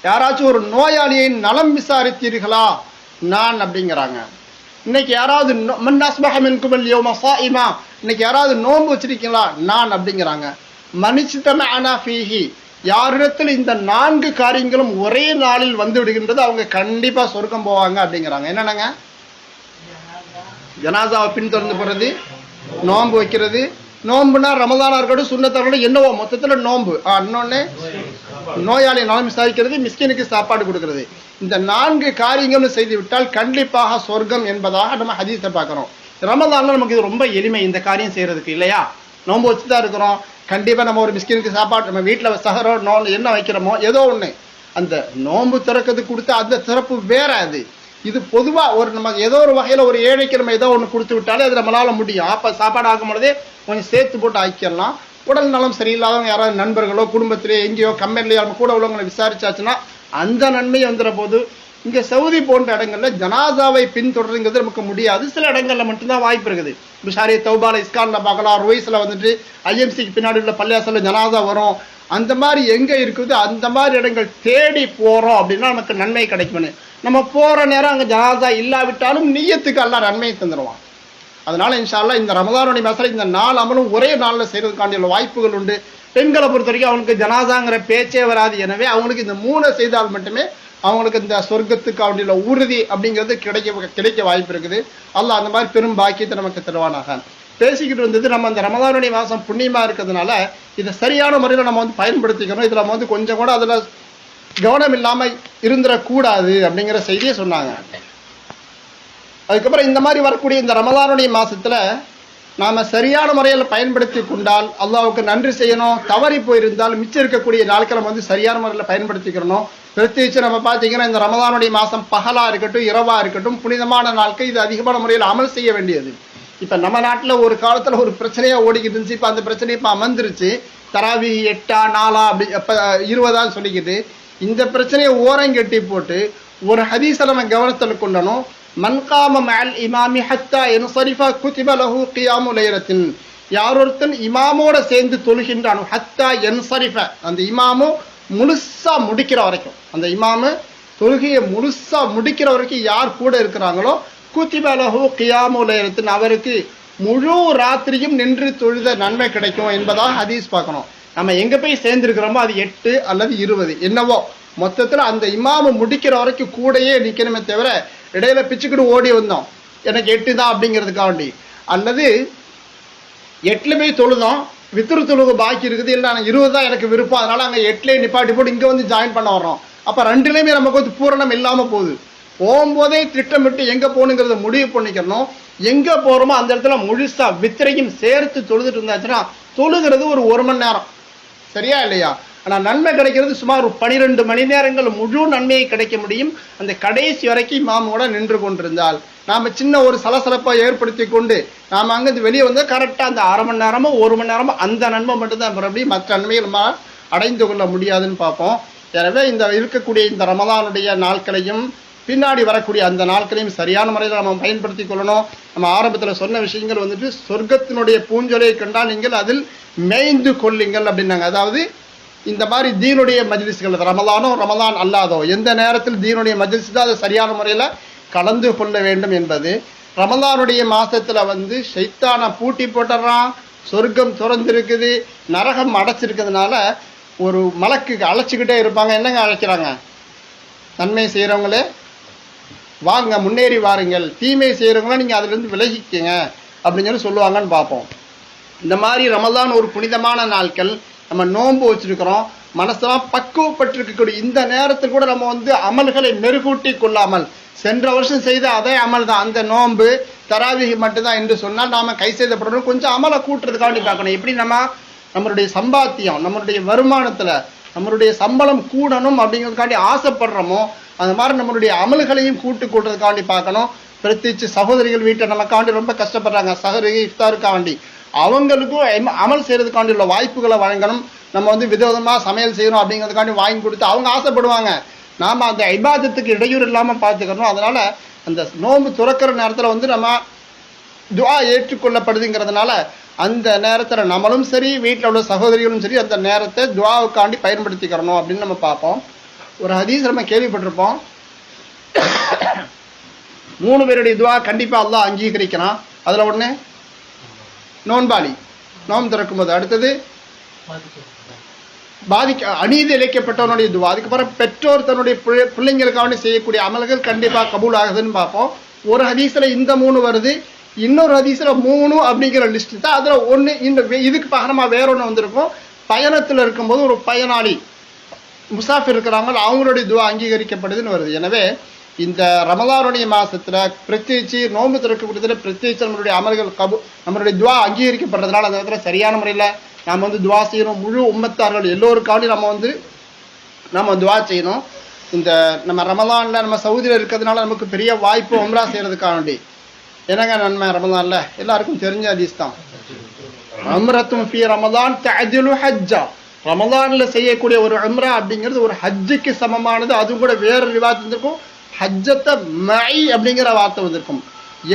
யாராச்சும் ஒரு நோயாளியை நலம் விசாரித்தீர்களா? நான் அப்படிங்கிறாங்க. இன்னைக்கு யாராவது மன் அஸ்பஹ மின்குமுல் யௌம ஸாயிமா, இன்னைக்கு யாராவது நோன்பு வச்சிருக்கீங்களா? நான் அப்படிங்கிறாங்க. மனிச்சிதமஅனா ஃபீஹி, யாரிடத்தில் இந்த 4 காரியங்களும் ஒரே நாளில் வந்து விடுகின்றது அவங்க கண்டிப்பா சொர்க்கம் போவாங்க அப்படிங்கிறாங்க. என்னங்க? ஜனாசாவை பின்தொடர்ந்து போறது, நோன்பு வைக்கிறது. நோன்புனா ரமலானா இருக்கட்டும் சுன்னத்தா இருக்கட்டும் என்னவோ மொத்தத்துல நோன்பு. இன்னொன்னு நோயாளி நலம் விசாரிக்கிறது, மிஸ்கினுக்கு சாப்பாடு கொடுக்கிறது. இந்த 4 காரியங்களும் செய்து விட்டால் கண்டிப்பாக சொர்க்கம் என்பதாக நம்ம ஹதீஸை பார்க்கிறோம். ரமலான்ல நமக்கு இது ரொம்ப எளிமை இந்த காரியம் செய்யறதுக்கு, இல்லையா? நோன்பு வச்சுதான் இருக்கிறோம், கண்டிப்பா நம்ம ஒரு மிஸ்கினுக்கு சாப்பாடு, நம்ம வீட்டுல சகரோ என்ன வைக்கிறோமோ ஏதோ ஒண்ணு, அந்த நோன்பு திறக்கிறதுக்கு கொடுத்த அந்த சிறப்பு வேற. அது இது பொதுவா ஒரு நம்ம ஏதோ ஒரு வகையில ஒரு ஏழைக்கு நம்ம ஏதோ ஒண்ணு கொடுத்து விட்டாலே அது நம்மளால முடியும். அப்ப சாப்பாடு ஆக்கும் பொழுதே கொஞ்சம் சேர்த்து போட்டு ஆக்கிடலாம். உடல் நலம் சரியில்லாதவங்க யாராவது நண்பர்களோ குடும்பத்திலே எங்கேயோ கம்பெனிலையோ நம்ம கூட உள்ளவங்களை விசாரிச்சாச்சுன்னா அந்த நன்மை வந்துற போது. இங்க சவுதி போன்ற இடங்கள்ல ஜனாசாவை பின்தொடருங்கிறது நமக்கு முடியாது, சில இடங்கள்ல மட்டும்தான் வாய்ப்பு இருக்குது. பிஷாரி தௌபால இஸ்கான்ல பார்க்கலாம், ருவைஸ்ல ஐஎம்சிக்கு பின்னாடி உள்ள பள்ளியாசல்ல ஜனாசா வரும். அந்த மாதிரி எங்க இருக்குது அந்த மாதிரி இடங்கள் தேடி போறோம் அப்படின்னா நமக்கு நன்மை கிடைக்கும்னு. நம்ம போற நேரம் அங்க ஜனாசா இல்லாவிட்டாலும் நிய்யத்துக்கு அல்லாஹ் நன்மையை தந்துடுவான். அதனால இன்ஷா அல்லாஹ் இந்த ரமலானுடைய மசலை இந்த 4 அமலும் ஒரே நாள்ல செய்யறதுக்காண்டிய வாய்ப்புகள் உண்டு. பெண்களை பொறுத்த வரைக்கும் அவங்களுக்கு ஜனாசாங்கிற பேச்சே வராது. எனவே அவங்களுக்கு இந்த 3 செய்தால் மட்டுமே அவங்களுக்கு இந்த சொர்க்கத்துக்கு அவனுடைய உறுதி அப்படிங்கிறது கிடைக்க வாய்ப்பு இருக்குது. அல்லாஹ் அந்த மாதிரி பெரும் பாக்கியத்தை நமக்கு தருவானாக. பேசிக்கிட்டு வந்தது நம்ம அந்த ரமலானுடைய மாசம் புண்ணியமா இருக்கிறதுனால இதை சரியான முறையில நம்ம பயன்படுத்திக்கணும். இதுல நம்ம கொஞ்சம் கூட அதுல கவனம் இல்லாம இருந்துடக்கூடாது அப்படிங்கிற செய்தியை சொன்னாங்க. அதுக்கப்புறம் இந்த மாதிரி வரக்கூடிய இந்த ரமலானுடைய மாசத்துல நாம சரியான முறையில் பயன்படுத்தி கொண்டால் அல்லாஹ்வுக்கு நன்றி செய்யணும். தவறி போயிருந்தால் மிச்சம் இருக்கக்கூடிய நாட்களை வந்து சரியான முறையில் பயன்படுத்திக்கிறணும். பிரத்யேகிச்சு நம்ம பார்த்தீங்கன்னா இந்த ரமதானுடைய மாதம் பகலா இருக்கட்டும் இரவா இருக்கட்டும் புனிதமான நாட்கள், இது அதிகமான முறையில் அமல் செய்ய வேண்டியது. இப்போ நம்ம நாட்டில் ஒரு காலத்தில் ஒரு பிரச்சனையாக ஓடிக்கிட்டு இருந்துச்சு. இப்போ அந்த பிரச்சனை இப்போ அமர்ந்துருச்சு. தராவி 8 4 அப்படி இப்போ 20 சொல்லிக்கிட்டு இந்த பிரச்சனையை ஓரங்கட்டி போட்டு ஒரு ஹதீஸை நம்ம கவனத்தில் கொண்டணும். மன்காம மஅல் இமாமி ஹத்தா யன்ஸரிஃப குதிப லஹு கியாமு லைலத்தின். யாரொருத்தன் இமாமோட சேர்ந்து தொழுகின்றானோ ஹத்தா யன்ஸரிஃப, அந்த இமாமும் முழுசா முடிக்கிற வரைக்கும், அந்த இமாமு தொழுகையை முழுசா முடிக்கிற வரைக்கும் யார் கூட இருக்கிறாங்களோ குதிப லஹு கியாமு லைலத்தின், அவருக்கு முழு ராத்திரியும் நின்று தொழுத நன்மை கிடைக்கும் என்பதாக ஹதீஸ் பார்க்கணும். நம்ம எங்க போய் சேர்ந்துருக்கிறோமோ அது 8 அல்லது 20 என்னவோ, மொத்தத்தில் அந்த இமாமு முடிக்கிற வரைக்கும் கூடையே நிற்கணுமே தவிர இடையில பிச்சுக்கிட்டு ஓடி வந்தோம் எனக்கு 8 தான் அப்படிங்கிறதுக்காண்டி, அல்லது 8ல போய் தொழுதோம் வித்துரு தொழுகு பாக்கி இருக்குது, இல்லை நான் 20 தான் எனக்கு விருப்பம் அதனால அங்கே 8லேயே நிப்பாட்டி போட்டு இங்கே வந்து ஜாயின் பண்ண வர்றோம். அப்போ 2லேயுமே நமக்கு வந்து பூரணம் இல்லாமல் போகுது. போகும்போதே திட்டமிட்டு எங்கே போகணுங்கிறத முடிவு பண்ணிக்கணும். எங்கே போகிறோமோ அந்த இடத்துல முழுசா வித்திரையும் சேர்த்து தொழுதுட்டு இருந்தாச்சுன்னா தொழுகிறது ஒரு 1 மணி நேரம், சரியா இல்லையா? ஆனால் நன்மை கிடைக்கிறது சுமார் 12 மணி நேரங்கள் முழு நன்மையை கிடைக்க முடியும். அந்த கடைசி வரைக்கும் இமாமோட நின்று கொண்டிருந்தால் நாம் சின்ன ஒரு சலசலப்பை ஏற்படுத்தி கொண்டு நாம் அங்கேருந்து வெளியே வந்து கரெக்டாக அந்த 1/2 மணி நேரமோ 1 மணி நேரமோ அந்த நன்மை மட்டும்தான் மறுபடியும் மற்ற நன்மையை நம்ம அடைந்து கொள்ள முடியாதுன்னு பார்ப்போம். எனவே இந்த இருக்கக்கூடிய இந்த ரமலானுடைய நாட்களையும் பின்னாடி வரக்கூடிய அந்த நாட்களையும் சரியான முறையில் நம்ம பயன்படுத்தி கொள்ளணும். நம்ம ஆரம்பத்தில் சொன்ன விஷயங்கள் வந்துட்டு சொர்க்கத்தினுடைய பூஞ்சொலை கண்டால் நீங்கள் அதில் மேய்ந்து கொள்ளுங்கள் அப்படின்னாங்க. அதாவது இந்த மாதிரி தீனுடைய மஜ்லிஸ்கள் ரமலானோ ரமலான் அல்லாதோ எந்த நேரத்தில் தீனுடைய மஜ்லிஸ் தான் அதை சரியான முறையில் கலந்து கொள்ள வேண்டும் என்பது. ரமலானுடைய மாசத்துல வந்து ஷைத்தானை பூட்டி போட்டுறான், சொர்க்கம் திறந்திருக்குது, நரகம் அடைச்சிருக்கிறதுனால ஒரு மலக்கு அழைச்சிக்கிட்டே இருப்பாங்க. என்னங்க அழைக்கிறாங்க? நன்மை செய்கிறவங்களே வாங்க முன்னேறி வாருங்கள், தீமை செய்கிறவங்கள நீங்கள் அதிலிருந்து விலகிக்கங்க அப்படின்னு சொல்லி சொல்லுவாங்கன்னு பார்ப்போம். இந்த மாதிரி ரமலான் ஒரு புனிதமான நாட்கள், நம்ம நோன்பு வச்சிருக்கிறோம், மனசெல்லாம் பக்குவப்பட்டிருக்கக்கூடிய இந்த நேரத்தில் கூட நம்ம வந்து அமல்களை மெருகூட்டி கொள்ளாமல் சென்ற வருஷம் செய்த அதே அமல் தான், அந்த நோன்பு தராவிகி மட்டும்தான் என்று சொன்னால் நாம கை செய்தப்படணும். கொஞ்சம் அமலை கூட்டுறதுக்காண்டி பார்க்கணும். எப்படி நம்மளுடைய சம்பாத்தியம் நம்மளுடைய வருமானத்தில் நம்மளுடைய சம்பளம் கூடணும் அப்படிங்கிறதுக்காண்டி ஆசைப்படுறோமோ அந்த மாதிரி நம்மளுடைய அமல்களையும் கூட்டுறதுக்காண்டி பார்க்கணும். பிரத்யேகிச்சு சகோதரிகள் வீட்டை நமக்காண்டி ரொம்ப கஷ்டப்படுறாங்க, சகோதரி இஃப்தாருக்காண்டி அவங்களுக்கும் அமல் செய்யறதுக்காண்டி உள்ள வாய்ப்புகளை வழங்கணும். நம்ம வந்து விதவிதமாக சமையல் செய்யணும் அப்படிங்கிறதுக்காண்டி வாங்கி கொடுத்து அவங்க ஆசைப்படுவாங்க, நாம் அந்த இபாதத்துக்கு இடையூறு இல்லாமல் பார்த்துக்கணும். அதனால அந்த நோன்பு துறக்கிற நேரத்தில் வந்து நம்ம துஆ ஏற்றுக்கொள்ளப்படுதுங்கிறதுனால அந்த நேரத்தில் நம்மளும் சரி வீட்டில் உள்ள சகோதரிகளும் சரி அந்த நேரத்தை துஆவுக்காண்டி பயன்படுத்திக்கிறணும் அப்படின்னு நம்ம பார்ப்போம். ஒரு ஹதீஸ் நம்ம கேள்விப்பட்டிருப்போம், 3 பேருடைய துஆ கண்டிப்பாக அல்லாஹ் அங்கீகரிக்கிறான். அதில் ஒன்று நோன்பாளி நோன்பு திறக்கும் போது, அடுத்தது அநீதி இழைக்கப்பட்டவனுடைய துவா, அதுக்கப்புறம் பெற்றோர் தன்னுடைய பிள்ளைங்களுக்காக செய்யக்கூடிய அமல்கள் கண்டிப்பா கபூல் ஆகுதுன்னு பார்ப்போம். ஒரு ஹதீஸ்ல இந்த 3 வருது, இன்னொரு ஹதீஸ்ல 3 அப்படிங்கிற லிஸ்ட் தான். அதுல ஒண்ணு இந்த இதுக்கு பகரமா வேற ஒன்று வந்திருக்கும். பயணத்துல இருக்கும்போது ஒரு பயனாளி முசாஃபிர் இருக்கிறாங்க, அவங்களுடைய துவா அங்கீகரிக்கப்படுதுன்னு வருது. எனவே இந்த ரமலானுடைய மாசத்துல பிரத்யேகிச்சு நோன்பு திறக்கக்கூடியதுல பிரத்யேகிச்சு நம்மளுடைய அமல்கள் நம்மளுடைய துவா அங்கீகரிக்கப்படுறதுனால அந்த இடத்துல சரியான முறையில நாம் வந்து துவா செய்யணும். முழு உம்மத்தார்கள் எல்லோருக்காண்டி நம்ம துவா செய்யணும். இந்த நம்ம ரமலான்ல நம்ம சவுதியில் இருக்கிறதுனால நமக்கு பெரிய வாய்ப்பு உம்ரா செய்யறதுக்காண்டி. என்னங்க நன்மை ரமலான்ல எல்லாருக்கும் தெரிஞ்ச ஹதீஸ் தான், உம்ரத்தும் ஃபீ ரமலான் தஅதிலு ஹஜ்ஜா. ரமலான்ல செய்யக்கூடிய ஒரு உம்ரா அப்படிங்கிறது ஒரு ஹஜ்ஜுக்கு சமமானது. அதுவும் கூட வேற ரிவாயத் வந்திருக்கும், ஹஜ்ஜத்த மை அப்படிங்கிற வார்த்தை வந்திருக்கும்,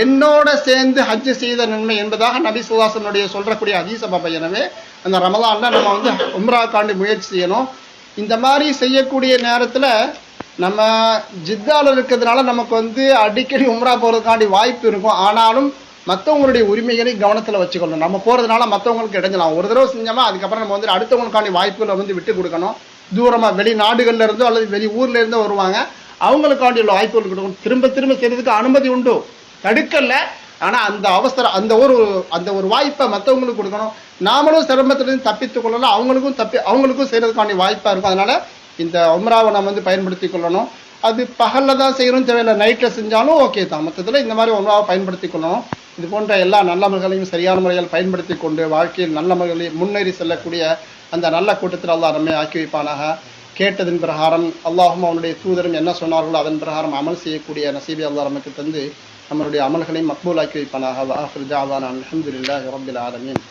என்னோட சேர்ந்து ஹஜ் செய்த நன்மை என்பதாக நபி ஸல்லல்லாஹு அலைஹி வஸல்லம் சொல்றக்கூடிய ஹதீஸை பார்ப்போம். எனவே அந்த ரமலான்ல நம்ம வந்து உம்ராக்காண்டி முயற்சி செய்யணும். இந்த மாதிரி செய்யக்கூடிய நேரத்தில் நம்ம ஜித்தால இருக்கிறதுனால நமக்கு வந்து அடிக்கடி உம்ரா போகிறதுக்காண்டி வாய்ப்பு இருக்கும். ஆனாலும் மற்றவங்களுடைய உரிமைகளை கவனத்தில் வச்சுக்கணும். நம்ம போகிறதுனால மற்றவங்களுக்கு இடைஞ்சலாம். ஒரு தடவை செஞ்சோமா அதுக்கப்புறம் நம்ம வந்து அடுத்தவங்களுக்காண்டி வாய்ப்புகளை வந்து விட்டு கொடுக்கணும். தூரமாக வெளிநாடுகள்ல இருந்தோ அல்லது வெளி ஊர்ல இருந்தோ வருவாங்க, அவங்களுக்காண்டி உள்ள வாய்ப்புகள் கொடுக்கணும். திரும்ப திரும்ப செய்யறதுக்கு அனுமதி உண்டு, தடுக்கல. ஆனால் அந்த ஒரு வாய்ப்பை மற்றவங்களுக்கு கொடுக்கணும். நாமளும் சிரமத்திலிருந்து தப்பித்துக் கொள்ளலாம், அவங்களுக்கும் செய்யறதுக்காண்டி வாய்ப்பாக இருக்கும். அதனால இந்த உம்ராவை நம்ம வந்து பயன்படுத்தி கொள்ளணும். அது பகலில் தான் செய்யணும் தேவையில்லை, நைட்டில் செஞ்சாலும் ஓகே தான். மொத்தத்தில் இந்த மாதிரி உம்ராவை பயன்படுத்தி கொள்ளணும். இது போன்ற எல்லா நல்லமல்களையும் சரியான முறையில் பயன்படுத்தி கொண்டு வாழ்க்கையில் நல்லமல்களில் முன்னேறி செல்லக்கூடிய அந்த நல்ல கூட்டத்தில் அல்லாஹ் நம்மை ஆக்கி வைப்பானாக. கேட்டதன் பிரகாரம் அல்லாஹும் அவனுடைய தூதரும் என்ன சொன்னார்களோ அதன் பிரகாரம் அமல் செய்யக்கூடிய நசீபை அல்லாஹ் நமக்கு தந்து நம்மளுடைய அமல்களை மக்பூலாக்கி வைப்பானாக. வஆகிரு தஅவானா அல்ஹம்துலில்லாஹி ரப்பில் ஆலமீன்.